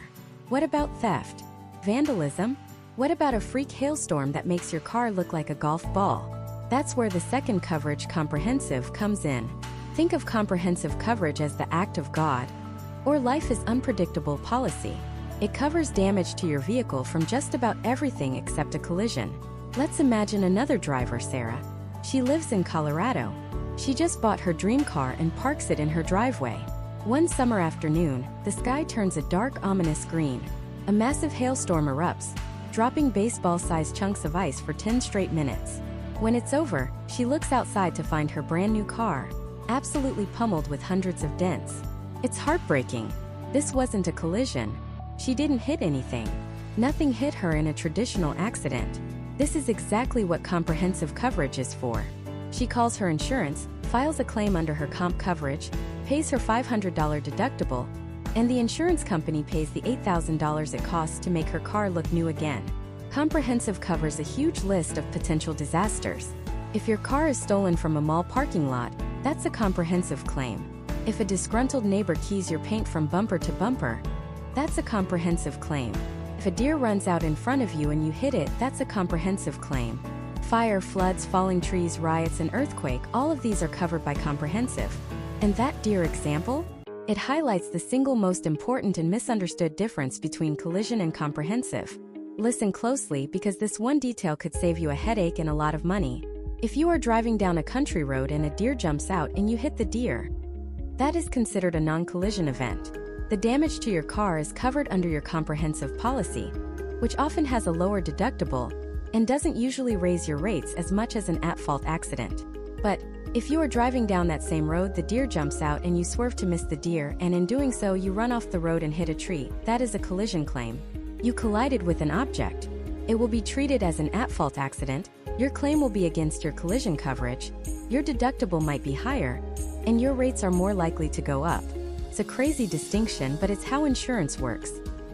Speaker 1: What about theft? Vandalism? What about a freak hailstorm that makes your car look like a golf ball? That's where the second coverage, comprehensive, comes in. Think of comprehensive coverage as the act of God, or life is unpredictable policy. It covers damage to your vehicle from just about everything except a collision. Let's imagine another driver, Sarah. She lives in Colorado. She just bought her dream car and parks it in her driveway. One summer afternoon, the sky turns a dark, ominous green. A massive hailstorm erupts, dropping baseball-sized chunks of ice for 10 straight minutes. When it's over, she looks outside to find her brand new car, absolutely pummeled with hundreds of dents. It's heartbreaking. This wasn't a collision. She didn't hit anything. Nothing hit her in a traditional accident. This is exactly what comprehensive coverage is for. She calls her insurance, files a claim under her comp coverage, pays her $500 deductible, and the insurance company pays the $8,000 it costs to make her car look new again. Comprehensive covers a huge list of potential disasters. If your car is stolen from a mall parking lot, that's a comprehensive claim. If a disgruntled neighbor keys your paint from bumper to bumper, that's a comprehensive claim. If a deer runs out in front of you and you hit it, that's a comprehensive claim. Fire, floods, falling trees, riots, and earthquake, all of these are covered by comprehensive. And that deer example? It highlights the single most important and misunderstood difference between collision and comprehensive. Listen closely because this one detail could save you a headache and a lot of money. If you are driving down a country road and a deer jumps out and you hit the deer, that is considered a non-collision event. The damage to your car is covered under your comprehensive policy, which often has a lower deductible and doesn't usually raise your rates as much as an at-fault accident. But if you are driving down that same road, the deer jumps out and you swerve to miss the deer, and in doing so you run off the road and hit a tree, that is a collision claim. You collided with an object. It will be treated as an at-fault accident. Your claim will be against your collision coverage. Your deductible might be higher, and your rates are more likely to go up. It's a crazy distinction, but it's how insurance works.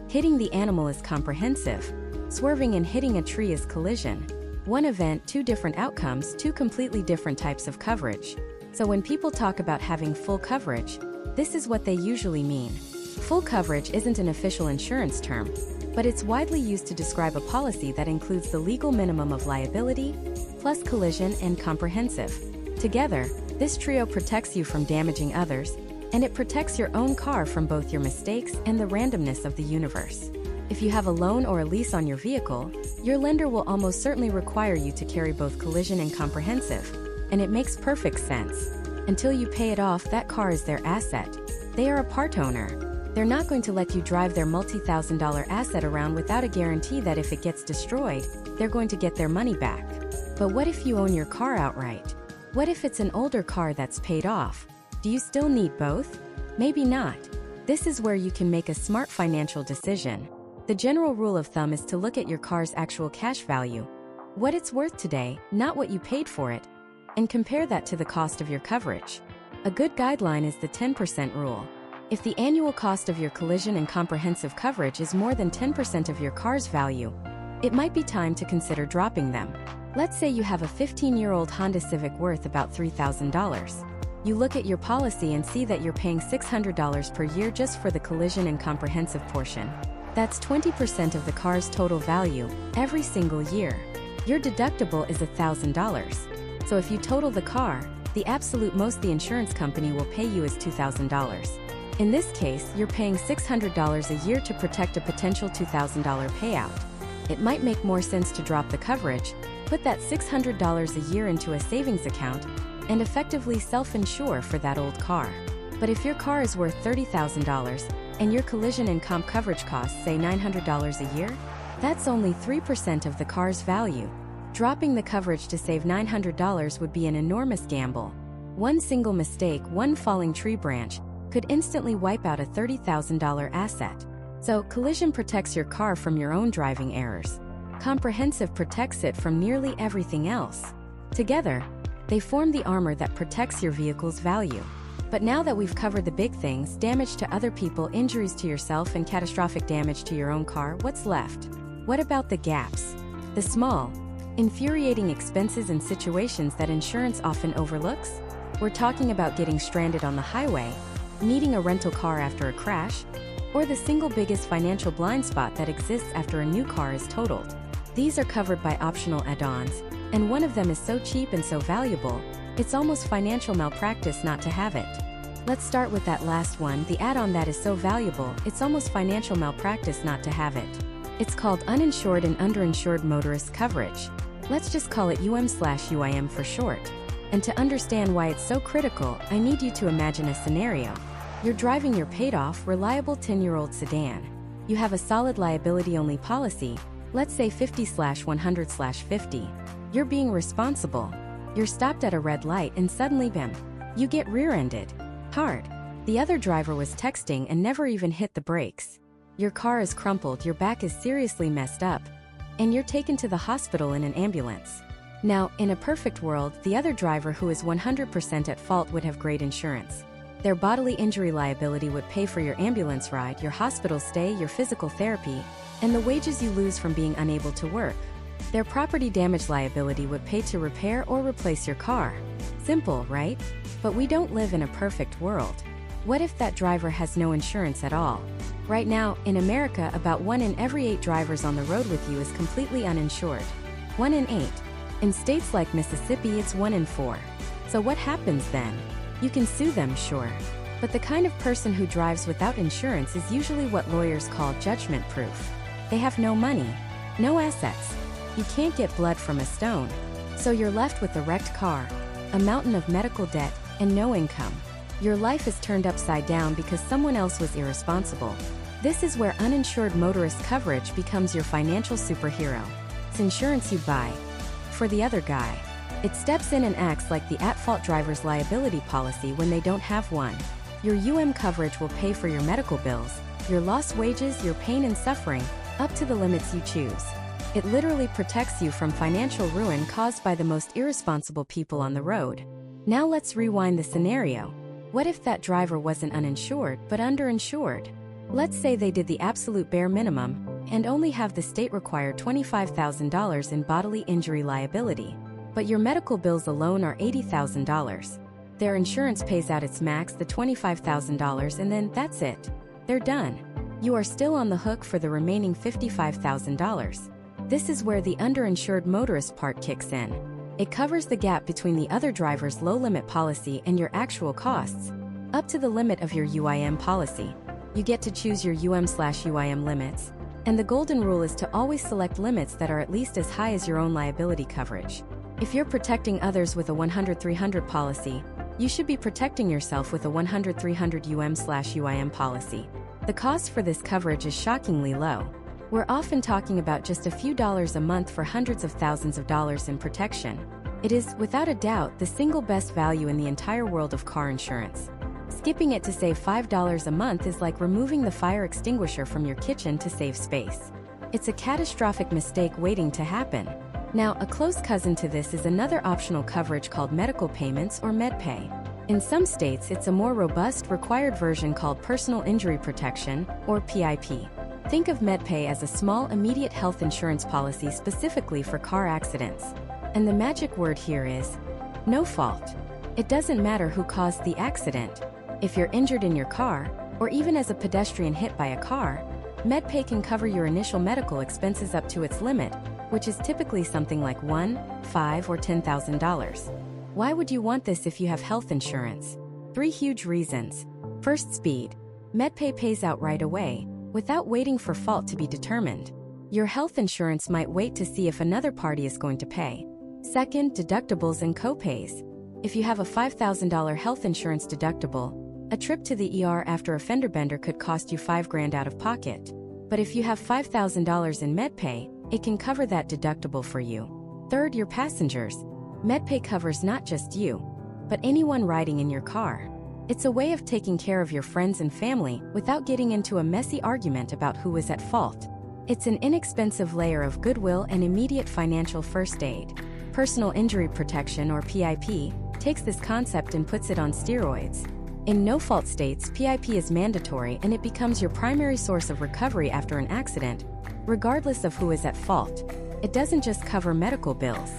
Speaker 1: Hitting the animal is comprehensive. Swerving and hitting a tree is collision. One event, two different outcomes, two completely different types of coverage. So when people talk about having full coverage, this is what they usually mean. Full coverage isn't an official insurance term, but it's widely used to describe a policy that includes the legal minimum of liability, plus collision and comprehensive. Together, this trio protects you from damaging others, and it protects your own car from both your mistakes and the randomness of the universe. If you have a loan or a lease on your vehicle, your lender will almost certainly require you to carry both collision and comprehensive, and it makes perfect sense. Until you pay it off, that car is their asset. They are a part owner. They're not going to let you drive their multi-thousand-dollar asset around without a guarantee that if it gets destroyed, they're going to get their money back. But what if you own your car outright? What if it's an older car that's paid off? Do you still need both? Maybe not. This is where you can make a smart financial decision. The general rule of thumb is to look at your car's actual cash value, what it's worth today, not what you paid for it, and compare that to the cost of your coverage. A good guideline is the 10% rule. If the annual cost of your collision and comprehensive coverage is more than 10% of your car's value, it might be time to consider dropping them. Let's say you have a 15-year-old Honda Civic worth about $3,000. You look at your policy and see that you're paying $600 per year just for the collision and comprehensive portion. That's 20% of the car's total value, every single year. Your deductible is $1,000. So if you total the car, the absolute most the insurance company will pay you is $2,000. In this case, you're paying $600 a year to protect a potential $2,000 payout. It might make more sense to drop the coverage, put that $600 a year into a savings account, and effectively self-insure for that old car. But if your car is worth $30,000, and your collision and comp coverage costs, say $900 a year, that's only 3% of the car's value. Dropping the coverage to save $900 would be an enormous gamble. One single mistake, one falling tree branch, could instantly wipe out a $30,000 asset. So, collision protects your car from your own driving errors. Comprehensive protects it from nearly everything else. Together, they form the armor that protects your vehicle's value. But now that we've covered the big things, damage to other people, injuries to yourself, and catastrophic damage to your own car, what's left? What about the gaps? The small, infuriating expenses and situations that insurance often overlooks? We're talking about getting stranded on the highway, needing a rental car after a crash, or the single biggest financial blind spot that exists after a new car is totaled. These are covered by optional add-ons, and one of them is so cheap and so valuable, it's almost financial malpractice not to have it. Let's start with that last one, the add-on that is so valuable, it's almost financial malpractice not to have it. It's called uninsured and underinsured motorist coverage. Let's just call it UM/UIM for short. And to understand why it's so critical, I need you to imagine a scenario. You're driving your paid-off, reliable 10-year-old sedan. You have a solid liability-only policy, let's say 50/100/50. You're being responsible. You're stopped at a red light and suddenly, bam, you get rear-ended. Hard. The other driver was texting and never even hit the brakes. Your car is crumpled, your back is seriously messed up, and you're taken to the hospital in an ambulance. Now, in a perfect world, the other driver who is 100% at fault would have great insurance. Their bodily injury liability would pay for your ambulance ride, your hospital stay, your physical therapy, and the wages you lose from being unable to work. Their property damage liability would pay to repair or replace your car. Simple, right? But we don't live in a perfect world. What if that driver has no insurance at all? Right now, in America, about 1 in every 8 drivers on the road with you is completely uninsured. 1 in 8. In states like Mississippi, it's 1 in 4. So what happens then? You can sue them, sure. But the kind of person who drives without insurance is usually what lawyers call judgment-proof. They have no money, no assets. You can't get blood from a stone. So you're left with a wrecked car, a mountain of medical debt, and no income. Your life is turned upside down because someone else was irresponsible. This is where uninsured motorist coverage becomes your financial superhero. It's insurance you buy for the other guy. It steps in and acts like the at-fault driver's liability policy when they don't have one. Your coverage will pay for your medical bills, your lost wages, your pain and suffering, up to the limits you choose. It literally protects you from financial ruin caused by the most irresponsible people on the road. Now let's rewind the scenario. What if that driver wasn't uninsured but underinsured? Let's say they did the absolute bare minimum and only have the state-required $25,000 in bodily injury liability, but your medical bills alone are $80,000. Their insurance pays out its max, the $25,000, and then that's it. They're done. You are still on the hook for the remaining $55,000. This is where the underinsured motorist part kicks in. It covers the gap between the other driver's low-limit policy and your actual costs, up to the limit of your UIM policy. You get to choose your UM/UIM limits, and the golden rule is to always select limits that are at least as high as your own liability coverage. If you're protecting others with a 100-300 policy, you should be protecting yourself with a 100-300 UM/UIM policy. The cost for this coverage is shockingly low. We're often talking about just a few dollars a month for hundreds of thousands of dollars in protection. It is, without a doubt, the single best value in the entire world of car insurance. Skipping it to save $5 a month is like removing the fire extinguisher from your kitchen to save space. It's a catastrophic mistake waiting to happen. Now, a close cousin to this is another optional coverage called medical payments or MedPay. In some states, it's a more robust, required version called personal injury protection, or PIP. Think of MedPay as a small, immediate health insurance policy specifically for car accidents. And the magic word here is no fault. It doesn't matter who caused the accident. If you're injured in your car, or even as a pedestrian hit by a car, MedPay can cover your initial medical expenses up to its limit, which is typically something like $1,000, $5,000, or $10,000. Why would you want this if you have health insurance? 3 huge reasons. First, speed. MedPay pays out right away, without waiting for fault to be determined. Your health insurance might wait to see if another party is going to pay. Second, deductibles and copays. If you have a $5,000 health insurance deductible, a trip to the ER after a fender bender could cost you $5,000 out of pocket. But if you have $5,000 in MedPay, it can cover that deductible for you. Third, your passengers. MedPay covers not just you, but anyone riding in your car. It's a way of taking care of your friends and family without getting into a messy argument about who is at fault. It's an inexpensive layer of goodwill and immediate financial first aid. Personal injury protection, or PIP, takes this concept and puts it on steroids. In no-fault states, PIP is mandatory and it becomes your primary source of recovery after an accident, regardless of who is at fault. It doesn't just cover medical bills.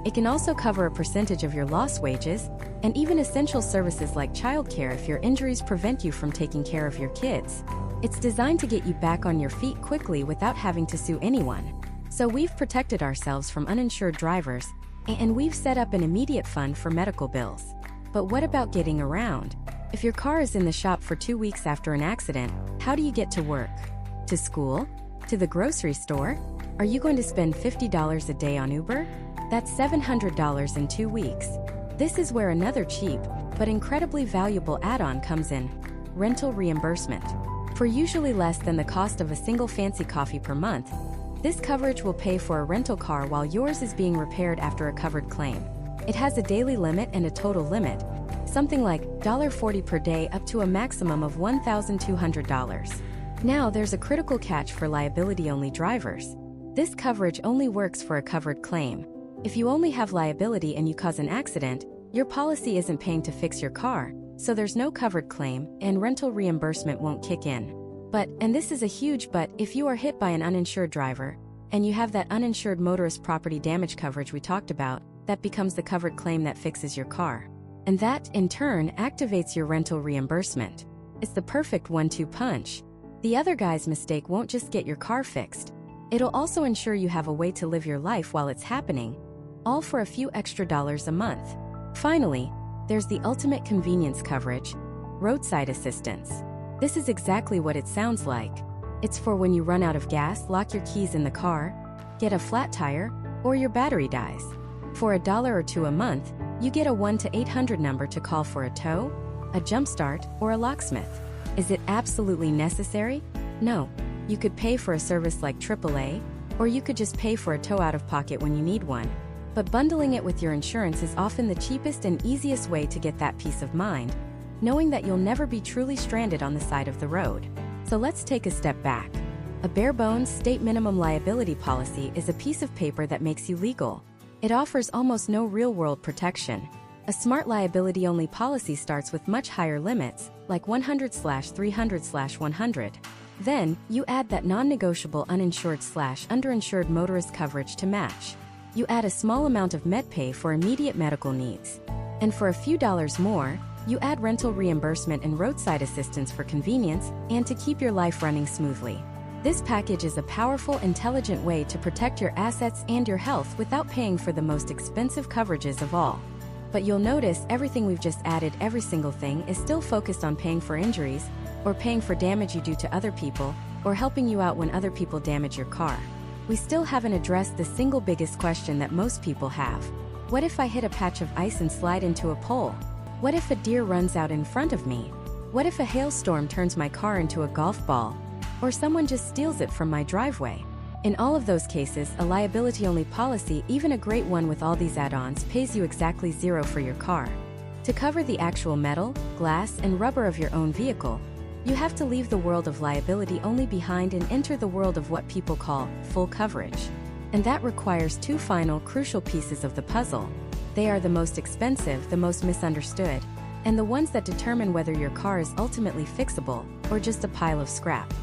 Speaker 1: It can also cover a percentage of your lost wages, and even essential services like childcare if your injuries prevent you from taking care of your kids. It's designed to get you back on your feet quickly without having to sue anyone. So we've protected ourselves from uninsured drivers, and we've set up an immediate fund for medical bills. But what about getting around? If your car is in the shop for 2 weeks after an accident, how do you get to work? To school? To the grocery store? Are you going to spend $50 a day on Uber? That's $700 in 2 weeks. This is where another cheap, but incredibly valuable add-on comes in: rental reimbursement. For usually less than the cost of a single fancy coffee per month, this coverage will pay for a rental car while yours is being repaired after a covered claim. It has a daily limit and a total limit, something like $40 per day up to a maximum of $1,200. Now there's a critical catch for liability-only drivers. This coverage only works for a covered claim. If you only have liability and you cause an accident, your policy isn't paying to fix your car, so there's no covered claim, and rental reimbursement won't kick in. But, and this is a huge but, if you are hit by an uninsured driver, and you have that uninsured motorist property damage coverage we talked about, that becomes the covered claim that fixes your car. And that, in turn, activates your rental reimbursement. It's the perfect 1-2 punch. The other guy's mistake won't just get your car fixed. It'll also ensure you have a way to live your life while it's happening, all for a few extra dollars a month. Finally, there's the ultimate convenience coverage: roadside assistance. This is exactly what it sounds like. It's for when you run out of gas, lock your keys in the car, get a flat tire, or your battery dies. For $1 or $2 a month, you get a 1-800 number to call for a tow, a jumpstart, or a locksmith. Is it absolutely necessary? No. You could pay for a service like AAA, or you could just pay for a tow out of pocket when you need one. But bundling it with your insurance is often the cheapest and easiest way to get that peace of mind, knowing that you'll never be truly stranded on the side of the road. So let's take a step back. A bare-bones state minimum liability policy is a piece of paper that makes you legal. It offers almost no real-world protection. A smart liability-only policy starts with much higher limits, like 100/300/100. Then, you add that non-negotiable uninsured/underinsured motorist coverage to match. You add a small amount of MedPay for immediate medical needs. And for a few dollars more, you add rental reimbursement and roadside assistance for convenience and to keep your life running smoothly. This package is a powerful, intelligent way to protect your assets and your health without paying for the most expensive coverages of all. But you'll notice everything we've just added, every single thing, is still focused on paying for injuries, or paying for damage you do to other people, or helping you out when other people damage your car. We still haven't addressed the single biggest question that most people have. What if I hit a patch of ice and slide into a pole? What if a deer runs out in front of me? What if a hailstorm turns my car into a golf ball? Or someone just steals it from my driveway? In all of those cases, a liability-only policy, even a great one with all these add-ons, pays you exactly zero for your car. To cover the actual metal, glass, and rubber of your own vehicle, you have to leave the world of liability only behind and enter the world of what people call full coverage. And that requires two final, crucial pieces of the puzzle. They are the most expensive, the most misunderstood, and the ones that determine whether your car is ultimately fixable or just a pile of scrap.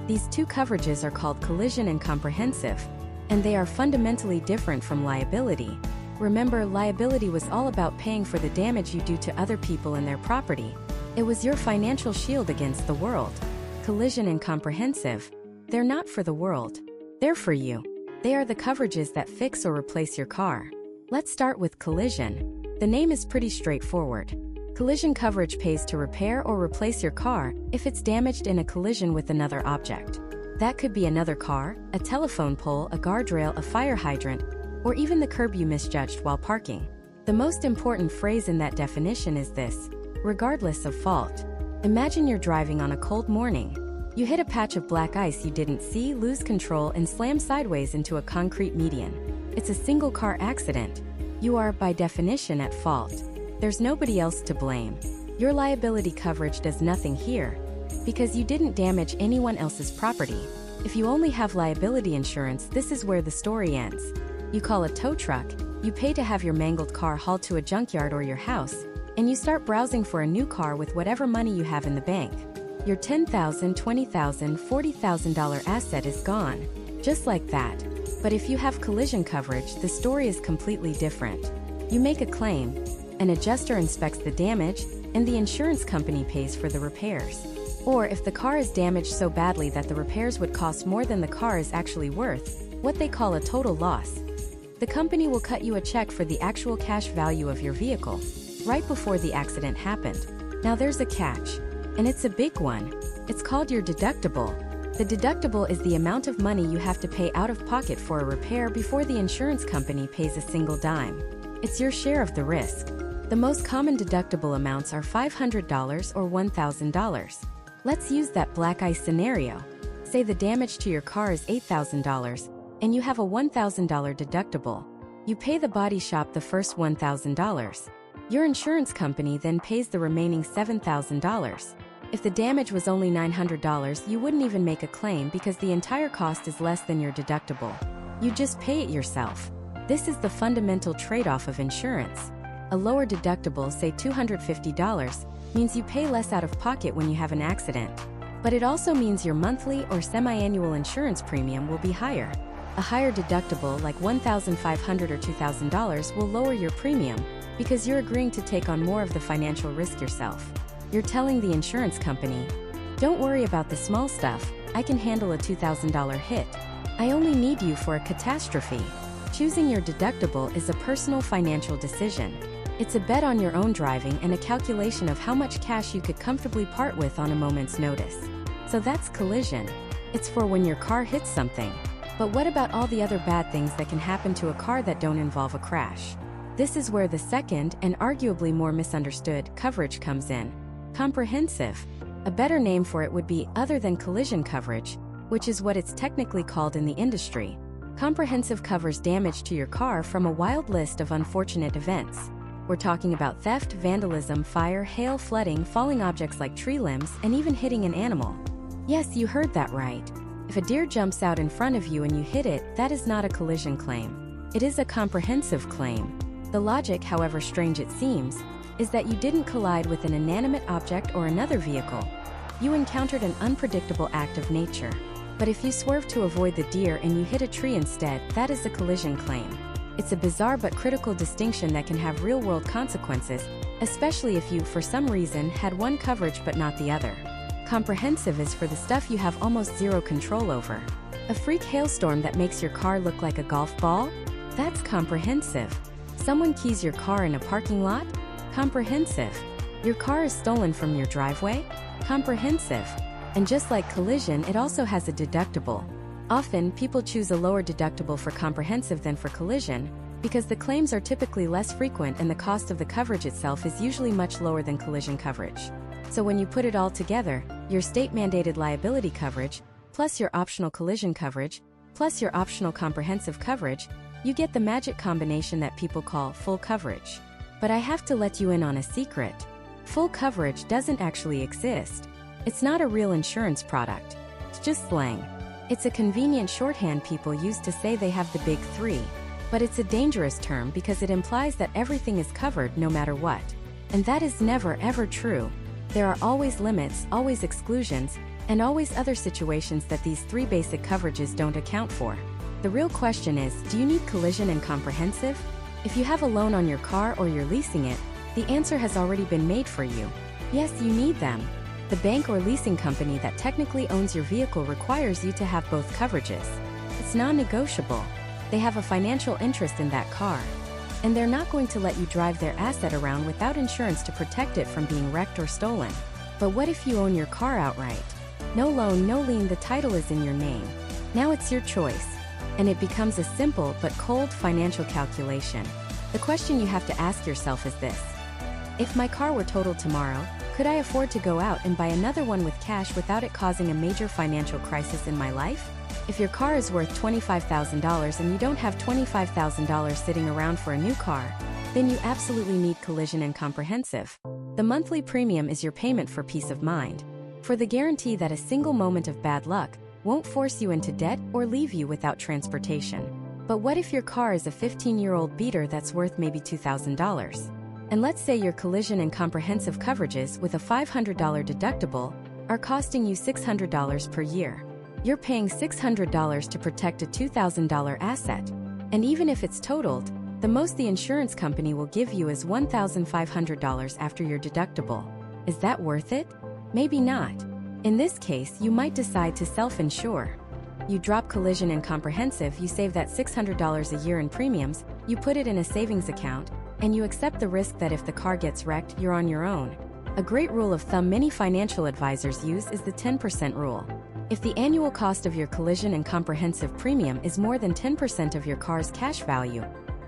Speaker 1: These two coverages are called collision and comprehensive, and they are fundamentally different from liability. Remember, liability was all about paying for the damage you do to other people and their property. It was your financial shield against the world. Collision and comprehensive, they're not for the world. They're for you. They are the coverages that fix or replace your car. Let's start with collision. The name is pretty straightforward. Collision coverage pays to repair or replace your car if it's damaged in a collision with another object. That could be another car, a telephone pole, a guardrail, a fire hydrant, or even the curb you misjudged while parking. The most important phrase in that definition is this: regardless of fault. Imagine you're driving on a cold morning. You hit a patch of black ice you didn't see, lose control, and slam sideways into a concrete median. It's a single-car accident. You are, by definition, at fault. There's nobody else to blame. Your liability coverage does nothing here, because you didn't damage anyone else's property. If you only have liability insurance, this is where the story ends. You call a tow truck, you pay to have your mangled car hauled to a junkyard or your house, and you start browsing for a new car with whatever money you have in the bank. Your $10,000, $20,000, $40,000 asset is gone, just like that. But if you have collision coverage, the story is completely different. You make a claim, an adjuster inspects the damage, and the insurance company pays for the repairs. Or if the car is damaged so badly that the repairs would cost more than the car is actually worth, what they call a total loss, the company will cut you a check for the actual cash value of your vehicle, right before the accident happened. Now there's a catch, and it's a big one. It's called your deductible. The deductible is the amount of money you have to pay out of pocket for a repair before the insurance company pays a single dime. It's your share of the risk. The most common deductible amounts are $500 or $1,000. Let's use that black ice scenario. Say the damage to your car is $8,000, and you have a $1,000 deductible. You pay the body shop the first $1,000. Your insurance company then pays the remaining $7,000. If the damage was only $900, you wouldn't even make a claim because the entire cost is less than your deductible. You just pay it yourself. This is the fundamental trade-off of insurance. A lower deductible, say $250, means you pay less out of pocket when you have an accident. But it also means your monthly or semi-annual insurance premium will be higher. A higher deductible, like $1,500 or $2,000, will lower your premium because you're agreeing to take on more of the financial risk yourself. You're telling the insurance company, "Don't worry about the small stuff, I can handle a $2,000 hit. I only need you for a catastrophe." Choosing your deductible is a personal financial decision. It's a bet on your own driving and a calculation of how much cash you could comfortably part with on a moment's notice. So that's collision. It's for when your car hits something. But what about all the other bad things that can happen to a car that don't involve a crash? This is where the second, and arguably more misunderstood, coverage comes in. Comprehensive. A better name for it would be other than collision coverage, which is what it's technically called in the industry. Comprehensive covers damage to your car from a wild list of unfortunate events. We're talking about theft, vandalism, fire, hail, flooding, falling objects like tree limbs, and even hitting an animal. Yes, you heard that right. If a deer jumps out in front of you and you hit it, that is not a collision claim. It is a comprehensive claim. The logic, however strange it seems, is that you didn't collide with an inanimate object or another vehicle. You encountered an unpredictable act of nature. But if you swerve to avoid the deer and you hit a tree instead, that is a collision claim. It's a bizarre but critical distinction that can have real-world consequences, especially if you, for some reason, had one coverage but not the other. Comprehensive is for the stuff you have almost zero control over. A freak hailstorm that makes your car look like a golf ball? That's comprehensive. Someone keys your car in a parking lot? Comprehensive. Your car is stolen from your driveway? Comprehensive. And just like collision, it also has a deductible. Often, people choose a lower deductible for comprehensive than for collision, because the claims are typically less frequent and the cost of the coverage itself is usually much lower than collision coverage. So when you put it all together, your state-mandated liability coverage, plus your optional collision coverage, plus your optional comprehensive coverage, you get the magic combination that people call full coverage. But I have to let you in on a secret. Full coverage doesn't actually exist. It's not a real insurance product. It's just slang. It's a convenient shorthand people use to say they have the big three. But it's a dangerous term because it implies that everything is covered no matter what. And that is never ever true. There are always limits, always exclusions, and always other situations that these three basic coverages don't account for. The real question is, do you need collision and comprehensive? If you have a loan on your car or you're leasing it, the answer has already been made for you. Yes, you need them. The bank or leasing company that technically owns your vehicle requires you to have both coverages. It's non-negotiable. They have a financial interest in that car. And they're not going to let you drive their asset around without insurance to protect it from being wrecked or stolen. But what if you own your car outright? No loan, no lien, the title is in your name. Now it's your choice. And it becomes a simple but cold financial calculation. The question you have to ask yourself is this: if my car were totaled tomorrow, could I afford to go out and buy another one with cash without it causing a major financial crisis in my life? If your car is worth $25,000 and you don't have $25,000 sitting around for a new car, then you absolutely need collision and comprehensive. The monthly premium is your payment for peace of mind, for the guarantee that a single moment of bad luck won't force you into debt or leave you without transportation. But what if your car is a 15-year-old beater that's worth maybe $2,000? And let's say your collision and comprehensive coverages with a $500 deductible are costing you $600 per year. You're paying $600 to protect a $2,000 asset. And even if it's totaled, the most the insurance company will give you is $1,500 after your deductible. Is that worth it? Maybe not. In this case, you might decide to self-insure. You drop collision and comprehensive, you save that $600 a year in premiums, you put it in a savings account, and you accept the risk that if the car gets wrecked, you're on your own. A great rule of thumb many financial advisors use is the 10% rule. If the annual cost of your collision and comprehensive premium is more than 10% of your car's cash value,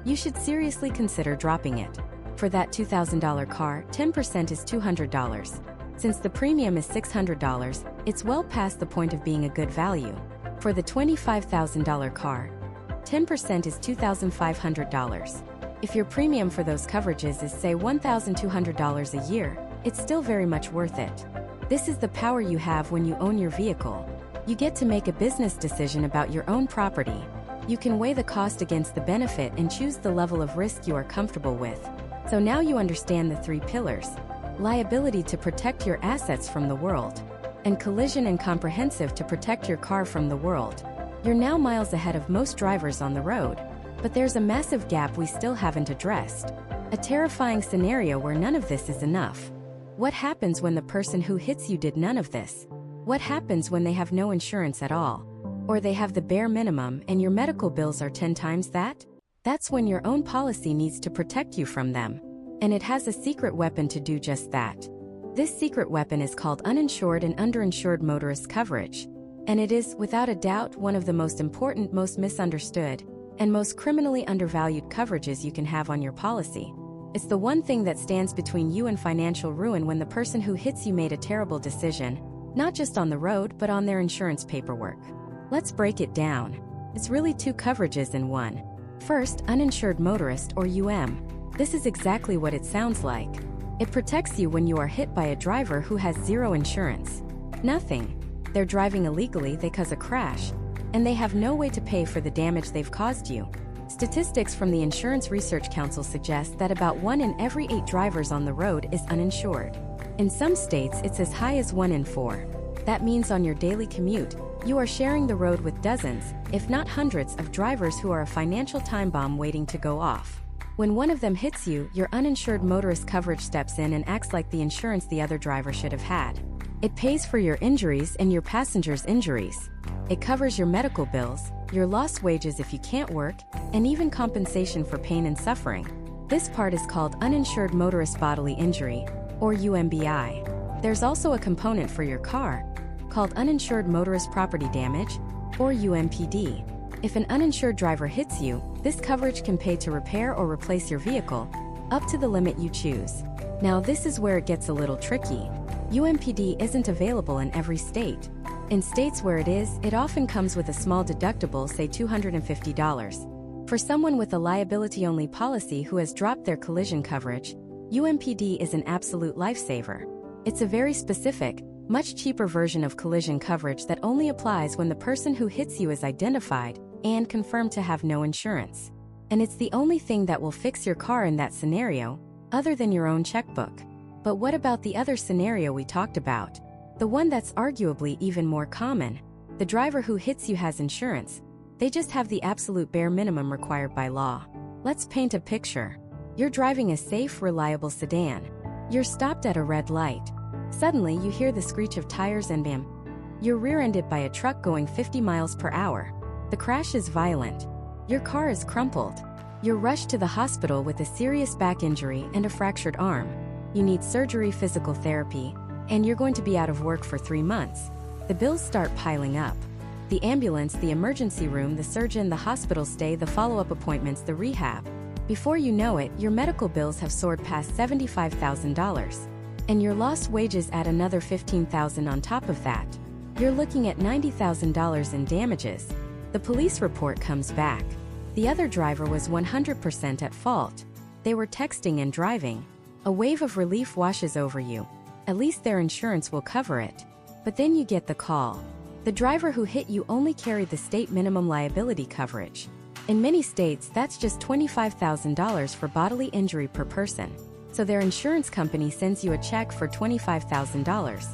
Speaker 1: you should seriously consider dropping it. For that $2,000 car, 10% is $200. Since the premium is $600, it's well past the point of being a good value. For the $25,000 car, 10% is $2,500. If your premium for those coverages is, say, $1,200 a year, it's still very much worth it. This is the power you have when you own your vehicle. You get to make a business decision about your own property. You can weigh the cost against the benefit and choose the level of risk you are comfortable with. So now you understand the three pillars: liability to protect your assets from the world, and collision and comprehensive to protect your car from the world. You're now miles ahead of most drivers on the road. But there's a massive gap we still haven't addressed. A terrifying scenario where none of this is enough. What happens when the person who hits you did none of this? What happens when they have no insurance at all? Or they have the bare minimum and your medical bills are 10 times that? That's when your own policy needs to protect you from them. And it has a secret weapon to do just that. This secret weapon is called uninsured and underinsured motorist coverage. And it is, without a doubt, one of the most important, most misunderstood, and most criminally undervalued coverages you can have on your policy. It's the one thing that stands between you and financial ruin when the person who hits you made a terrible decision, not just on the road but on their insurance paperwork. Let's break it down. It's really two coverages in one. First, uninsured motorist or UM. This is exactly what it sounds like. It protects you when you are hit by a driver who has zero insurance. Nothing. They're driving illegally, they cause a crash, and they have no way to pay for the damage they've caused you. Statistics from the Insurance Research Council suggest that about 1 in every 8 drivers on the road is uninsured. In some states, it's as high as 1 in 4. That means on your daily commute, you are sharing the road with dozens, if not hundreds, of drivers who are a financial time bomb waiting to go off. When one of them hits you, your uninsured motorist coverage steps in and acts like the insurance the other driver should have had. It pays for your injuries and your passengers' injuries. It covers your medical bills, your lost wages if you can't work, and even compensation for pain and suffering. This part is called uninsured motorist bodily injury, or UMBI. There's also a component for your car, called uninsured motorist property damage, or UMPD. If an uninsured driver hits you, this coverage can pay to repair or replace your vehicle, up to the limit you choose. Now this is where it gets a little tricky. UMPD isn't available in every state. In states where it is, it often comes with a small deductible, say $250. For someone with a liability-only policy who has dropped their collision coverage, UMPD is an absolute lifesaver. It's a very specific, much cheaper version of collision coverage that only applies when the person who hits you is identified and confirmed to have no insurance. And it's the only thing that will fix your car in that scenario, other than your own checkbook. But what about the other scenario we talked about? The one that's arguably even more common. The driver who hits you has insurance. They just have the absolute bare minimum required by law. Let's paint a picture. You're driving a safe, reliable sedan. You're stopped at a red light. Suddenly, you hear the screech of tires and bam! You're rear-ended by a truck going 50 miles per hour. The crash is violent. Your car is crumpled. You're rushed to the hospital with a serious back injury and a fractured arm. You need surgery, physical therapy, and you're going to be out of work for 3 months. The bills start piling up. The ambulance, the emergency room, the surgeon, the hospital stay, the follow-up appointments, the rehab. Before you know it, your medical bills have soared past $75,000. And your lost wages add another $15,000 on top of that. You're looking at $90,000 in damages. The police report comes back. The other driver was 100% at fault. They were texting and driving. A wave of relief washes over you. At least their insurance will cover it. But then you get the call. The driver who hit you only carried the state minimum liability coverage. In many states, that's just $25,000 for bodily injury per person. So their insurance company sends you a check for $25,000.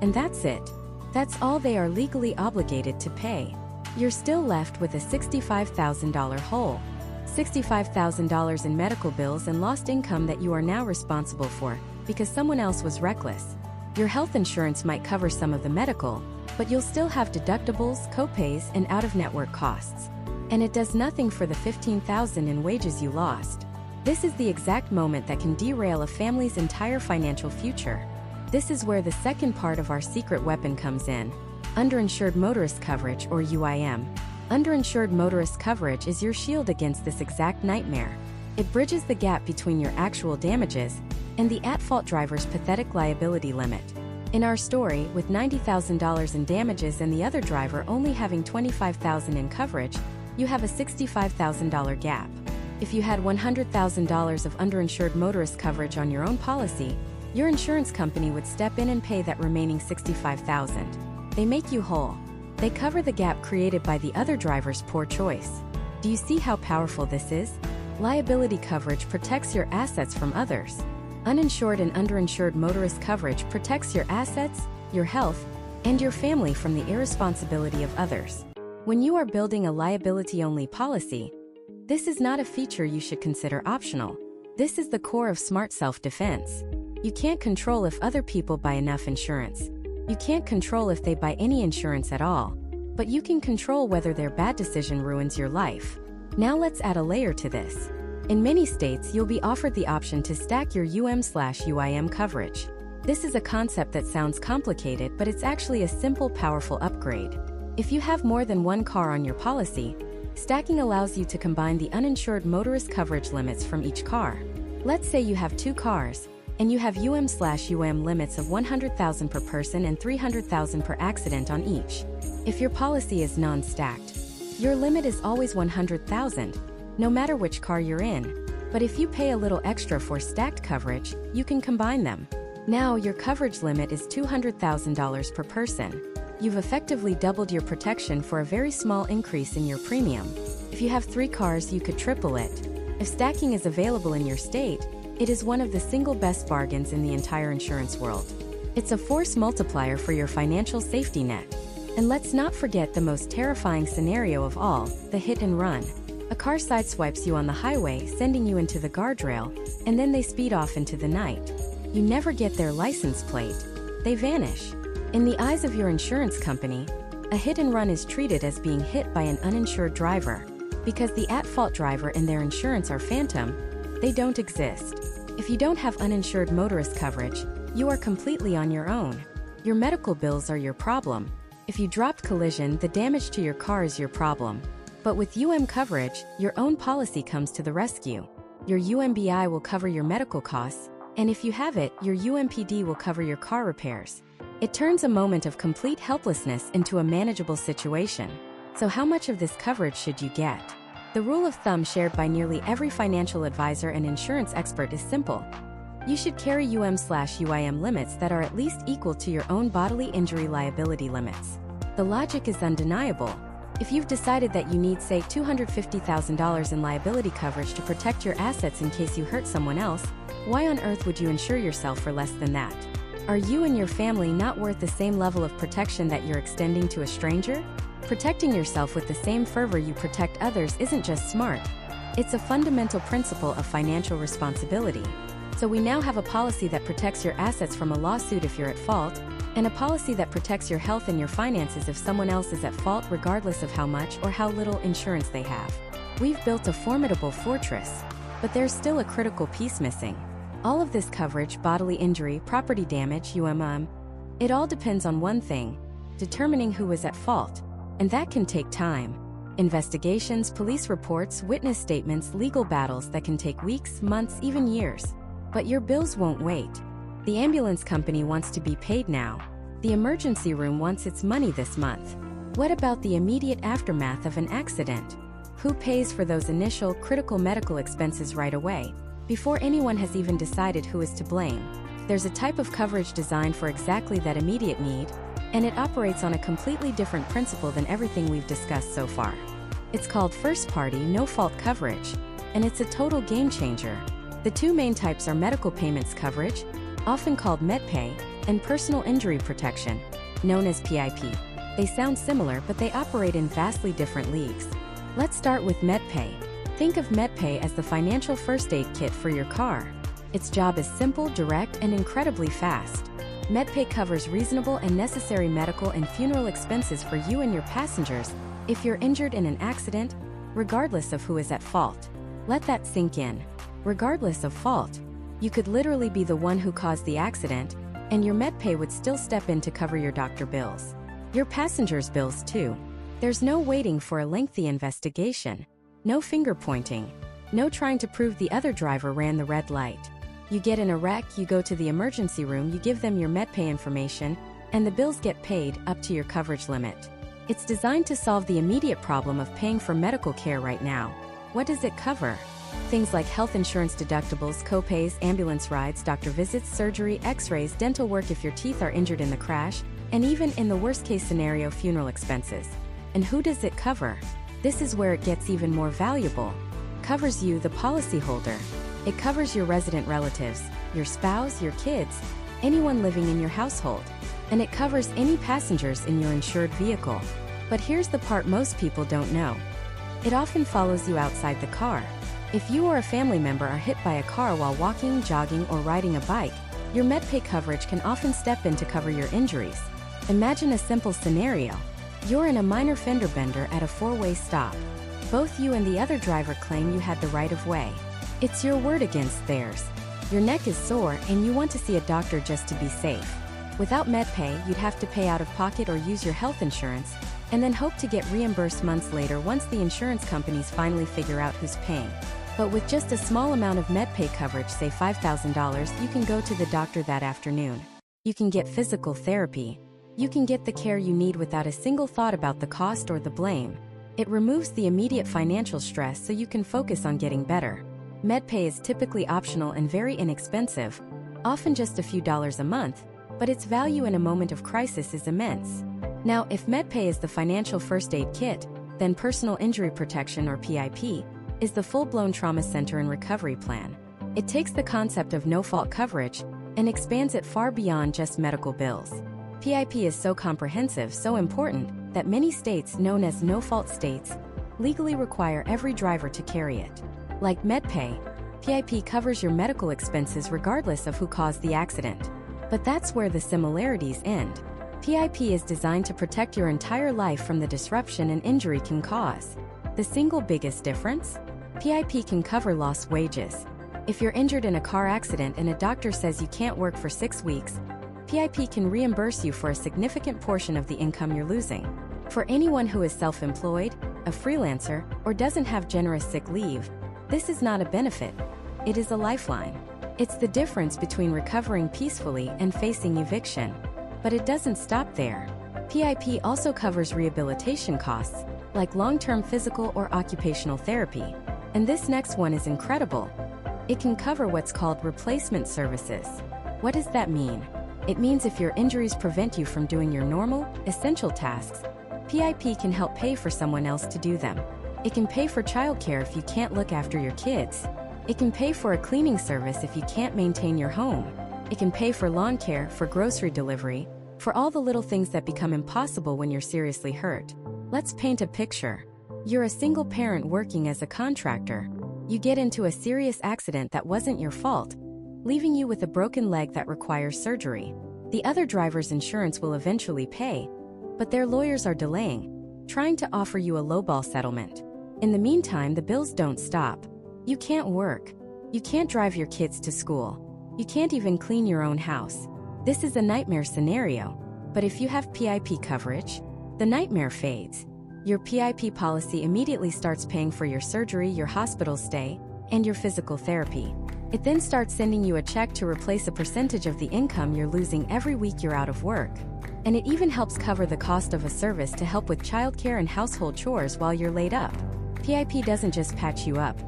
Speaker 1: And that's it. That's all they are legally obligated to pay. You're still left with a $65,000 hole. $65,000 in medical bills and lost income that you are now responsible for, because someone else was reckless. Your health insurance might cover some of the medical, but you'll still have deductibles, co-pays, and out-of-network costs. And it does nothing for the $15,000 in wages you lost. This is the exact moment that can derail a family's entire financial future. This is where the second part of our secret weapon comes in. Underinsured motorist coverage, or UIM. Underinsured motorist coverage is your shield against this exact nightmare. It bridges the gap between your actual damages and the at-fault driver's pathetic liability limit. In our story, with $90,000 in damages and the other driver only having $25,000 in coverage, you have a $65,000 gap. If you had $100,000 of underinsured motorist coverage on your own policy, your insurance company would step in and pay that remaining $65,000. They make you whole. They cover the gap created by the other driver's poor choice. Do you see how powerful this is? Liability coverage protects your assets from others. Uninsured and underinsured motorist coverage protects your assets, your health, and your family from the irresponsibility of others. When you are building a liability-only policy, this is not a feature you should consider optional. This is the core of smart self-defense. You can't control if other people buy enough insurance. You can't control if they buy any insurance at all. But you can control whether their bad decision ruins your life. Now let's add a layer to this. In many states, you'll be offered the option to stack your UM/UIM coverage. This is a concept that sounds complicated, but it's actually a simple, powerful upgrade. If you have more than one car on your policy, stacking allows you to combine the uninsured motorist coverage limits from each car. Let's say you have 2 cars, and you have UM/UM limits of $100,000 per person and $300,000 per accident on each. If your policy is non-stacked, your limit is always $100,000, no matter which car you're in. But if you pay a little extra for stacked coverage, you can combine them. Now your coverage limit is $200,000 per person. You've effectively doubled your protection for a very small increase in your premium. If you have 3 cars, you could triple it. If stacking is available in your state, it is one of the single best bargains in the entire insurance world. It's a force multiplier for your financial safety net. And let's not forget the most terrifying scenario of all, the hit and run. A car sideswipes you on the highway, sending you into the guardrail, and then they speed off into the night. You never get their license plate. They vanish. In the eyes of your insurance company, a hit and run is treated as being hit by an uninsured driver. Because the at-fault driver and their insurance are phantom, they don't exist. If you don't have uninsured motorist coverage, you are completely on your own. Your medical bills are your problem. If you dropped collision, the damage to your car is your problem. But with UM coverage, your own policy comes to the rescue. Your UMBI will cover your medical costs, and if you have it, your UMPD will cover your car repairs. It turns a moment of complete helplessness into a manageable situation. So how much of this coverage should you get? The rule of thumb shared by nearly every financial advisor and insurance expert is simple. You should carry UM/UIM limits that are at least equal to your own bodily injury liability limits. The logic is undeniable. If you've decided that you need, say, $250,000 in liability coverage to protect your assets in case you hurt someone else, why on earth would you insure yourself for less than that? Are you and your family not worth the same level of protection that you're extending to a stranger? Protecting yourself with the same fervor you protect others isn't just smart. It's a fundamental principle of financial responsibility. So we now have a policy that protects your assets from a lawsuit if you're at fault, and a policy that protects your health and your finances if someone else is at fault, regardless of how much or how little insurance they have. We've built a formidable fortress, but there's still a critical piece missing. All of this coverage, bodily injury, property damage, it all depends on one thing: determining who is at fault. And that can take time. Investigations, police reports, witness statements, legal battles that can take weeks, months, even years. But your bills won't wait. The ambulance company wants to be paid now. The emergency room wants its money this month. What about the immediate aftermath of an accident? Who pays for those initial, critical medical expenses right away, before anyone has even decided who is to blame? There's a type of coverage designed for exactly that immediate need, and it operates on a completely different principle than everything we've discussed so far. It's called first-party, no-fault coverage, and it's a total game-changer. The 2 main types are medical payments coverage, often called MedPay, and personal injury protection, known as PIP. They sound similar, but they operate in vastly different leagues. Let's start with MedPay. Think of MedPay as the financial first aid kit for your car. Its job is simple, direct, and incredibly fast. MedPay covers reasonable and necessary medical and funeral expenses for you and your passengers if you're injured in an accident, regardless of who is at fault. Let that sink in. Regardless of fault. You could literally be the one who caused the accident, and your MedPay would still step in to cover your doctor bills. Your passengers' bills too. There's no waiting for a lengthy investigation. No finger pointing. No trying to prove the other driver ran the red light. You get in a wreck, you go to the emergency room, you give them your MedPay information, and the bills get paid up to your coverage limit. It's designed to solve the immediate problem of paying for medical care right now. What does it cover? Things like health insurance deductibles, co-pays, ambulance rides, doctor visits, surgery, x-rays, dental work if your teeth are injured in the crash, and even in the worst-case scenario, funeral expenses. And who does it cover? This is where it gets even more valuable. Covers you, the policyholder. It covers your resident relatives, your spouse, your kids, anyone living in your household. And it covers any passengers in your insured vehicle. But here's the part most people don't know. It often follows you outside the car. If you or a family member are hit by a car while walking, jogging, or riding a bike, your MedPay coverage can often step in to cover your injuries. Imagine a simple scenario. You're in a minor fender bender at a 4-way stop. Both you and the other driver claim you had the right of way. It's your word against theirs. Your neck is sore and you want to see a doctor just to be safe. Without MedPay, you'd have to pay out of pocket or use your health insurance, and then hope to get reimbursed months later once the insurance companies finally figure out who's paying. But with just a small amount of MedPay coverage, say $5,000, you can go to the doctor that afternoon. You can get physical therapy. You can get the care you need without a single thought about the cost or the blame. It removes the immediate financial stress so you can focus on getting better. MedPay is typically optional and very inexpensive, often just a few dollars a month, but its value in a moment of crisis is immense. Now, if MedPay is the financial first aid kit, then Personal Injury Protection, or PIP, is the full-blown trauma center and recovery plan. It takes the concept of no-fault coverage and expands it far beyond just medical bills. PIP is so comprehensive, so important, that many states, known as no-fault states, legally require every driver to carry it. Like MedPay, PIP covers your medical expenses regardless of who caused the accident. But that's where the similarities end. PIP is designed to protect your entire life from the disruption an injury can cause. The single biggest difference? PIP can cover lost wages. If you're injured in a car accident and a doctor says you can't work for 6 weeks, PIP can reimburse you for a significant portion of the income you're losing. For anyone who is self-employed, a freelancer, or doesn't have generous sick leave, this is not a benefit. It is a lifeline. It's the difference between recovering peacefully and facing eviction. But it doesn't stop there. PIP also covers rehabilitation costs, like long-term physical or occupational therapy. And this next one is incredible. It can cover what's called replacement services. What does that mean? It means if your injuries prevent you from doing your normal, essential tasks, PIP can help pay for someone else to do them. It can pay for childcare if you can't look after your kids. It can pay for a cleaning service if you can't maintain your home. It can pay for lawn care, for grocery delivery, for all the little things that become impossible when you're seriously hurt. Let's paint a picture. You're a single parent working as a contractor. You get into a serious accident that wasn't your fault, leaving you with a broken leg that requires surgery. The other driver's insurance will eventually pay, but their lawyers are delaying, trying to offer you a lowball settlement. In the meantime, the bills don't stop. You can't work. You can't drive your kids to school. You can't even clean your own house. This is a nightmare scenario. But if you have PIP coverage, the nightmare fades. Your PIP policy immediately starts paying for your surgery, your hospital stay, and your physical therapy. It then starts sending you a check to replace a percentage of the income you're losing every week you're out of work. And it even helps cover the cost of a service to help with childcare and household chores while you're laid up. PIP doesn't just patch you up.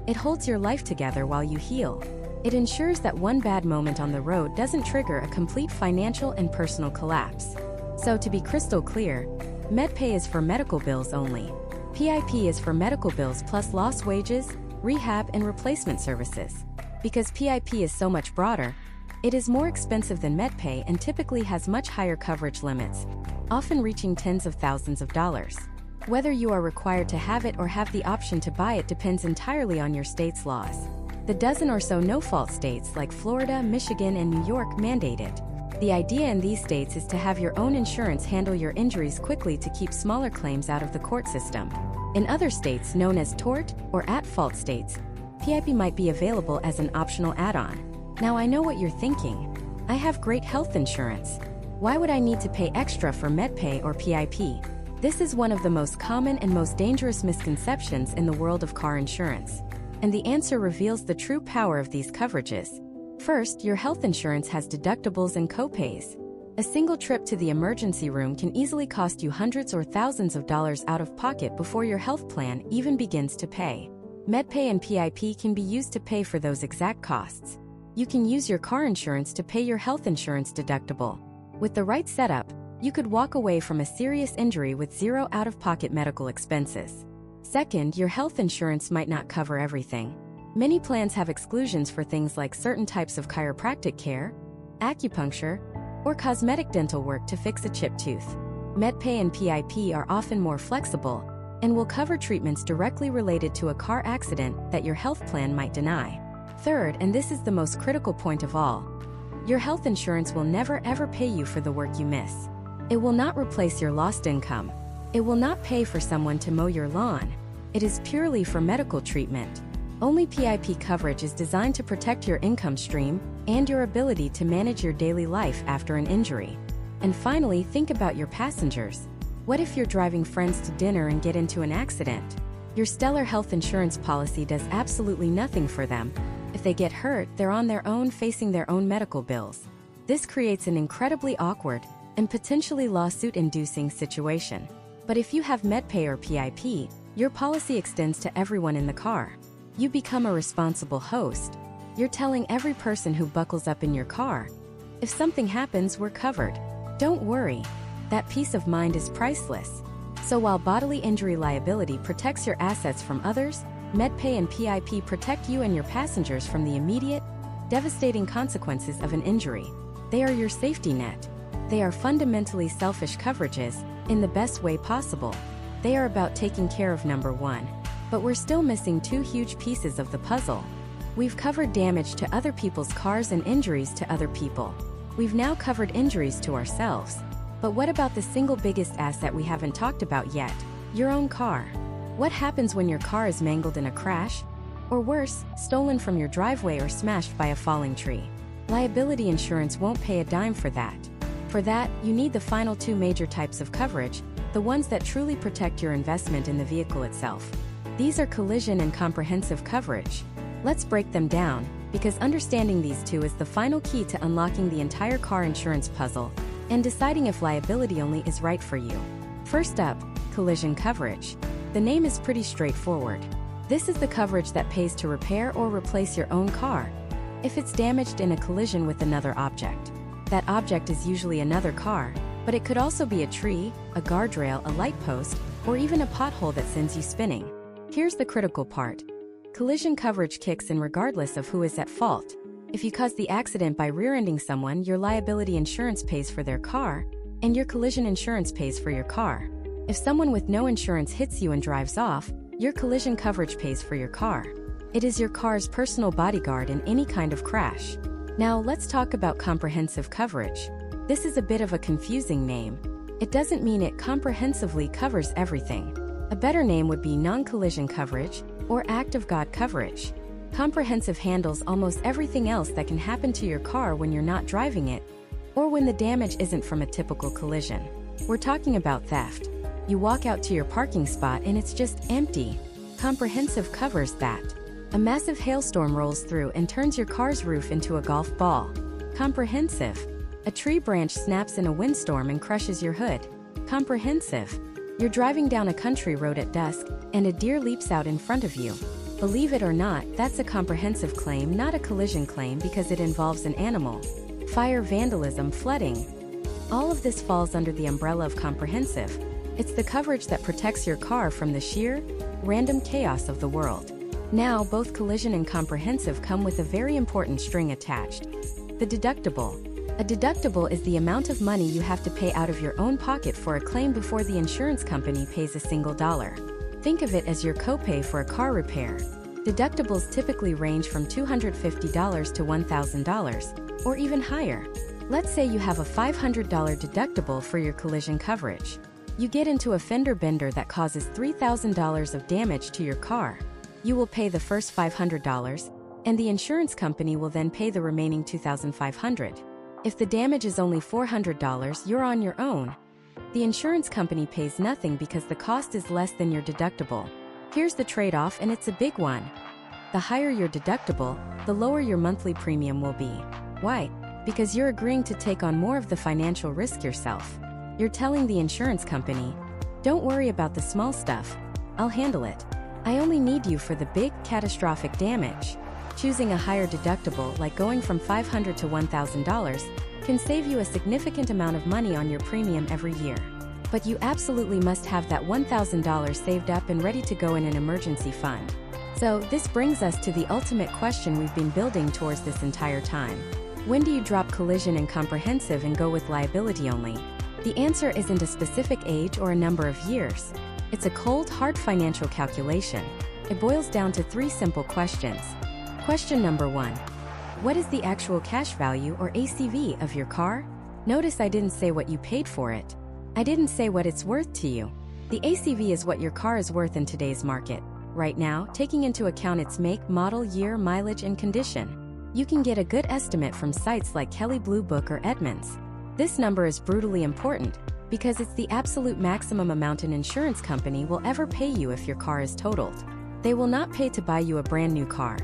Speaker 1: It holds your life together while you heal. It ensures that one bad moment on the road doesn't trigger a complete financial and personal collapse. So to be crystal clear, MedPay is for medical bills only. PIP is for medical bills plus lost wages, rehab, and replacement services. Because PIP is so much broader, it is more expensive than MedPay and typically has much higher coverage limits, often reaching tens of thousands of dollars. Whether you are required to have it or have the option to buy it depends entirely on your state's laws. The dozen or so no-fault states like Florida, Michigan, and New York mandate it. The idea in these states is to have your own insurance handle your injuries quickly to keep smaller claims out of the court system. In other states known as tort or at-fault states, PIP might be available as an optional add-on. Now I know what you're thinking. I have great health insurance. Why would I need to pay extra for MedPay or PIP? This is one of the most common and most dangerous misconceptions in the world of car insurance. And the answer reveals the true power of these coverages. First, your health insurance has deductibles and copays. A single trip to the emergency room can easily cost you hundreds or thousands of dollars out of pocket before your health plan even begins to pay. MedPay and PIP can be used to pay for those exact costs. You can use your car insurance to pay your health insurance deductible. With the right setup, you could walk away from a serious injury with zero out-of-pocket medical expenses. Second, your health insurance might not cover everything. Many plans have exclusions for things like certain types of chiropractic care, acupuncture, or cosmetic dental work to fix a chipped tooth. MedPay and PIP are often more flexible and will cover treatments directly related to a car accident that your health plan might deny. Third, and this is the most critical point of all, your health insurance will never ever pay you for the work you miss. It will not replace your lost income. It will not pay for someone to mow your lawn. It is purely for medical treatment. Only PIP coverage is designed to protect your income stream and your ability to manage your daily life after an injury. And finally, think about your passengers. What if you're driving friends to dinner and get into an accident? Your stellar health insurance policy does absolutely nothing for them. If they get hurt, they're on their own facing their own medical bills. This creates an incredibly awkward and potentially lawsuit-inducing situation. But if you have MedPay or PIP, your policy extends to everyone in the car. You become a responsible host. You're telling every person who buckles up in your car, if something happens, we're covered. Don't worry. That peace of mind is priceless. So while bodily injury liability protects your assets from others, MedPay and PIP protect you and your passengers from the immediate, devastating consequences of an injury. They are your safety net. They are fundamentally selfish coverages, in the best way possible. They are about taking care of number one. But we're still missing two huge pieces of the puzzle. We've covered damage to other people's cars and injuries to other people. We've now covered injuries to ourselves. But what about the single biggest asset we haven't talked about yet? Your own car. What happens when your car is mangled in a crash? Or worse, stolen from your driveway or smashed by a falling tree? Liability insurance won't pay a dime for that. For that, you need the final two major types of coverage, the ones that truly protect your investment in the vehicle itself. These are collision and comprehensive coverage. Let's break them down, because understanding these two is the final key to unlocking the entire car insurance puzzle and deciding if liability only is right for you. First up, collision coverage. The name is pretty straightforward. This is the coverage that pays to repair or replace your own car if it's damaged in a collision with another object. That object is usually another car, but it could also be a tree, a guardrail, a light post, or even a pothole that sends you spinning. Here's the critical part. Collision coverage kicks in regardless of who is at fault. If you cause the accident by rear-ending someone, your liability insurance pays for their car, and your collision insurance pays for your car. If someone with no insurance hits you and drives off, your collision coverage pays for your car. It is your car's personal bodyguard in any kind of crash. Now, let's talk about comprehensive coverage. This is a bit of a confusing name. It doesn't mean it comprehensively covers everything. A better name would be non-collision coverage, or act of God coverage. Comprehensive handles almost everything else that can happen to your car when you're not driving it, or when the damage isn't from a typical collision. We're talking about theft. You walk out to your parking spot and it's just empty. Comprehensive covers that. A massive hailstorm rolls through and turns your car's roof into a golf ball. Comprehensive. A tree branch snaps in a windstorm and crushes your hood. Comprehensive. You're driving down a country road at dusk, and a deer leaps out in front of you. Believe it or not, that's a comprehensive claim, not a collision claim, because it involves an animal. Fire, vandalism, flooding. All of this falls under the umbrella of comprehensive. It's the coverage that protects your car from the sheer, random chaos of the world. Now, both collision and comprehensive come with a very important string attached. The deductible. A deductible is the amount of money you have to pay out of your own pocket for a claim before the insurance company pays a single dollar. Think of it as your copay for a car repair. Deductibles typically range from $250 to $1,000, or even higher. Let's say you have a $500 deductible for your collision coverage. You get into a fender bender that causes $3,000 of damage to your car. You will pay the first $500, and the insurance company will then pay the remaining $2,500. If the damage is only $400, you're on your own. The insurance company pays nothing because the cost is less than your deductible. Here's the trade-off, and it's a big one. The higher your deductible, the lower your monthly premium will be. Why? Because you're agreeing to take on more of the financial risk yourself. You're telling the insurance company, don't worry about the small stuff. I'll handle it. I only need you for the big, catastrophic damage. Choosing a higher deductible, like going from $500 to $1,000, can save you a significant amount of money on your premium every year. But you absolutely must have that $1,000 saved up and ready to go in an emergency fund. So, this brings us to the ultimate question we've been building towards this entire time. When do you drop collision and comprehensive and go with liability only? The answer isn't a specific age or a number of years. It's a cold, hard financial calculation. It boils down to three simple questions. Question number 1. What is the actual cash value or ACV of your car? Notice I didn't say what you paid for it. I didn't say what it's worth to you. The ACV is what your car is worth in today's market. Right now, taking into account its make, model, year, mileage, and condition. You can get a good estimate from sites like Kelley Blue Book or Edmunds. This number is brutally important, because it's the absolute maximum amount an insurance company will ever pay you if your car is totaled. They will not pay to buy you a brand new car.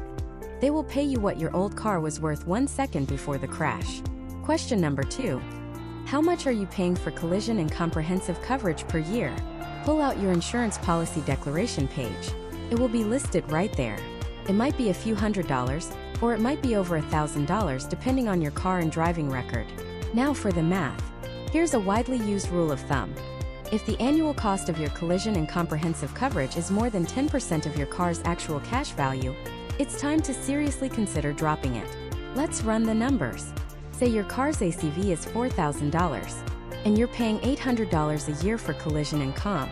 Speaker 1: They will pay you what your old car was worth 1 second before the crash. Question number 2. How much are you paying for collision and comprehensive coverage per year? Pull out your insurance policy declaration page. It will be listed right there. It might be a few $100s, or it might be over $1,000 depending on your car and driving record. Now for the math. Here's a widely used rule of thumb. If the annual cost of your collision and comprehensive coverage is more than 10% of your car's actual cash value, it's time to seriously consider dropping it. Let's run the numbers. Say your car's ACV is $4,000, and you're paying $800 a year for collision and comp.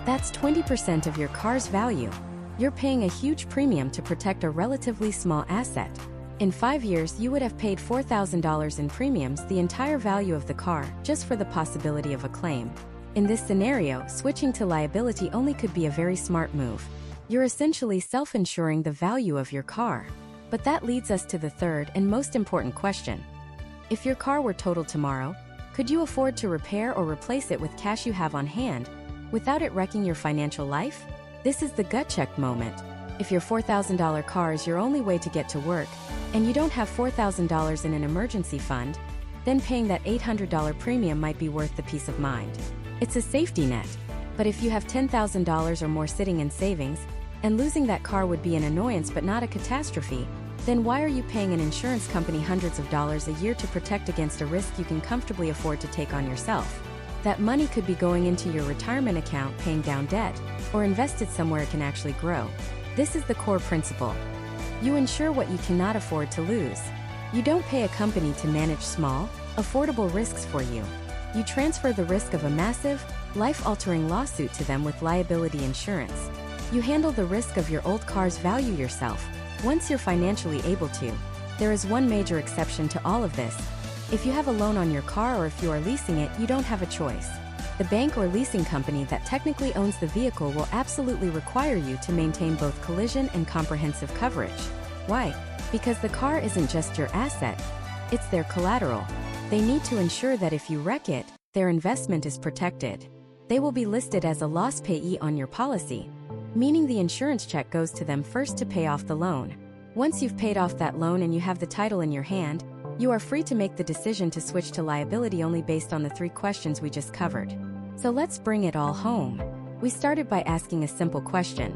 Speaker 1: That's 20% of your car's value. You're paying a huge premium to protect a relatively small asset. In 5 years, you would have paid $4,000 in premiums, the entire value of the car, just for the possibility of a claim. In this scenario, switching to liability only could be a very smart move. You're essentially self-insuring the value of your car. But that leads us to the third and most important question. If your car were totaled tomorrow, could you afford to repair or replace it with cash you have on hand, without it wrecking your financial life? This is the gut check moment. If your $4,000 car is your only way to get to work, and you don't have $4,000 in an emergency fund, then paying that $800 premium might be worth the peace of mind. It's a safety net. But if you have $10,000 or more sitting in savings, and losing that car would be an annoyance but not a catastrophe, then why are you paying an insurance company hundreds of dollars a year to protect against a risk you can comfortably afford to take on yourself? That money could be going into your retirement account paying down debt, or invested somewhere it can actually grow. This is the core principle. You insure what you cannot afford to lose. You don't pay a company to manage small, affordable risks for you. You transfer the risk of a massive, life-altering lawsuit to them with liability insurance. You handle the risk of your old car's value yourself, once you're financially able to. There is one major exception to all of this. If you have a loan on your car or if you are leasing it, you don't have a choice. The bank or leasing company that technically owns the vehicle will absolutely require you to maintain both collision and comprehensive coverage. Why? Because the car isn't just your asset, it's their collateral. They need to ensure that if you wreck it, their investment is protected. They will be listed as a loss payee on your policy, meaning the insurance check goes to them first to pay off the loan. Once you've paid off that loan and you have the title in your hand, you are free to make the decision to switch to liability only based on the 3 questions we just covered. So let's bring it all home. We started by asking a simple question.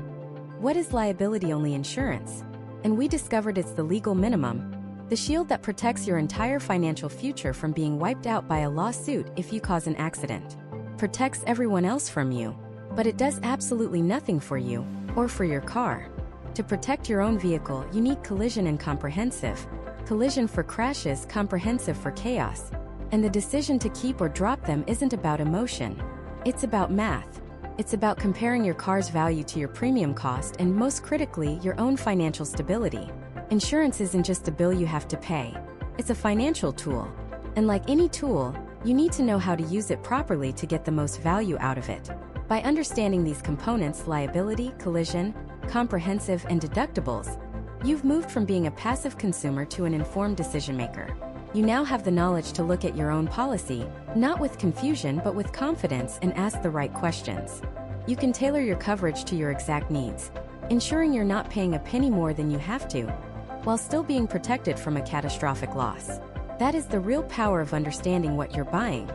Speaker 1: What is liability-only insurance? And we discovered it's the legal minimum, the shield that protects your entire financial future from being wiped out by a lawsuit if you cause an accident. Protects everyone else from you, but it does absolutely nothing for you, or for your car. To protect your own vehicle, you need collision and comprehensive. Collision for crashes, comprehensive for chaos. And the decision to keep or drop them isn't about emotion. It's about math. It's about comparing your car's value to your premium cost and, most critically, your own financial stability. Insurance isn't just a bill you have to pay. It's a financial tool. And like any tool, you need to know how to use it properly to get the most value out of it. By understanding these components, liability, collision, comprehensive, and deductibles, you've moved from being a passive consumer to an informed decision maker. You now have the knowledge to look at your own policy, not with confusion but with confidence, and ask the right questions. You can tailor your coverage to your exact needs, ensuring you're not paying a penny more than you have to, while still being protected from a catastrophic loss. That is the real power of understanding what you're buying.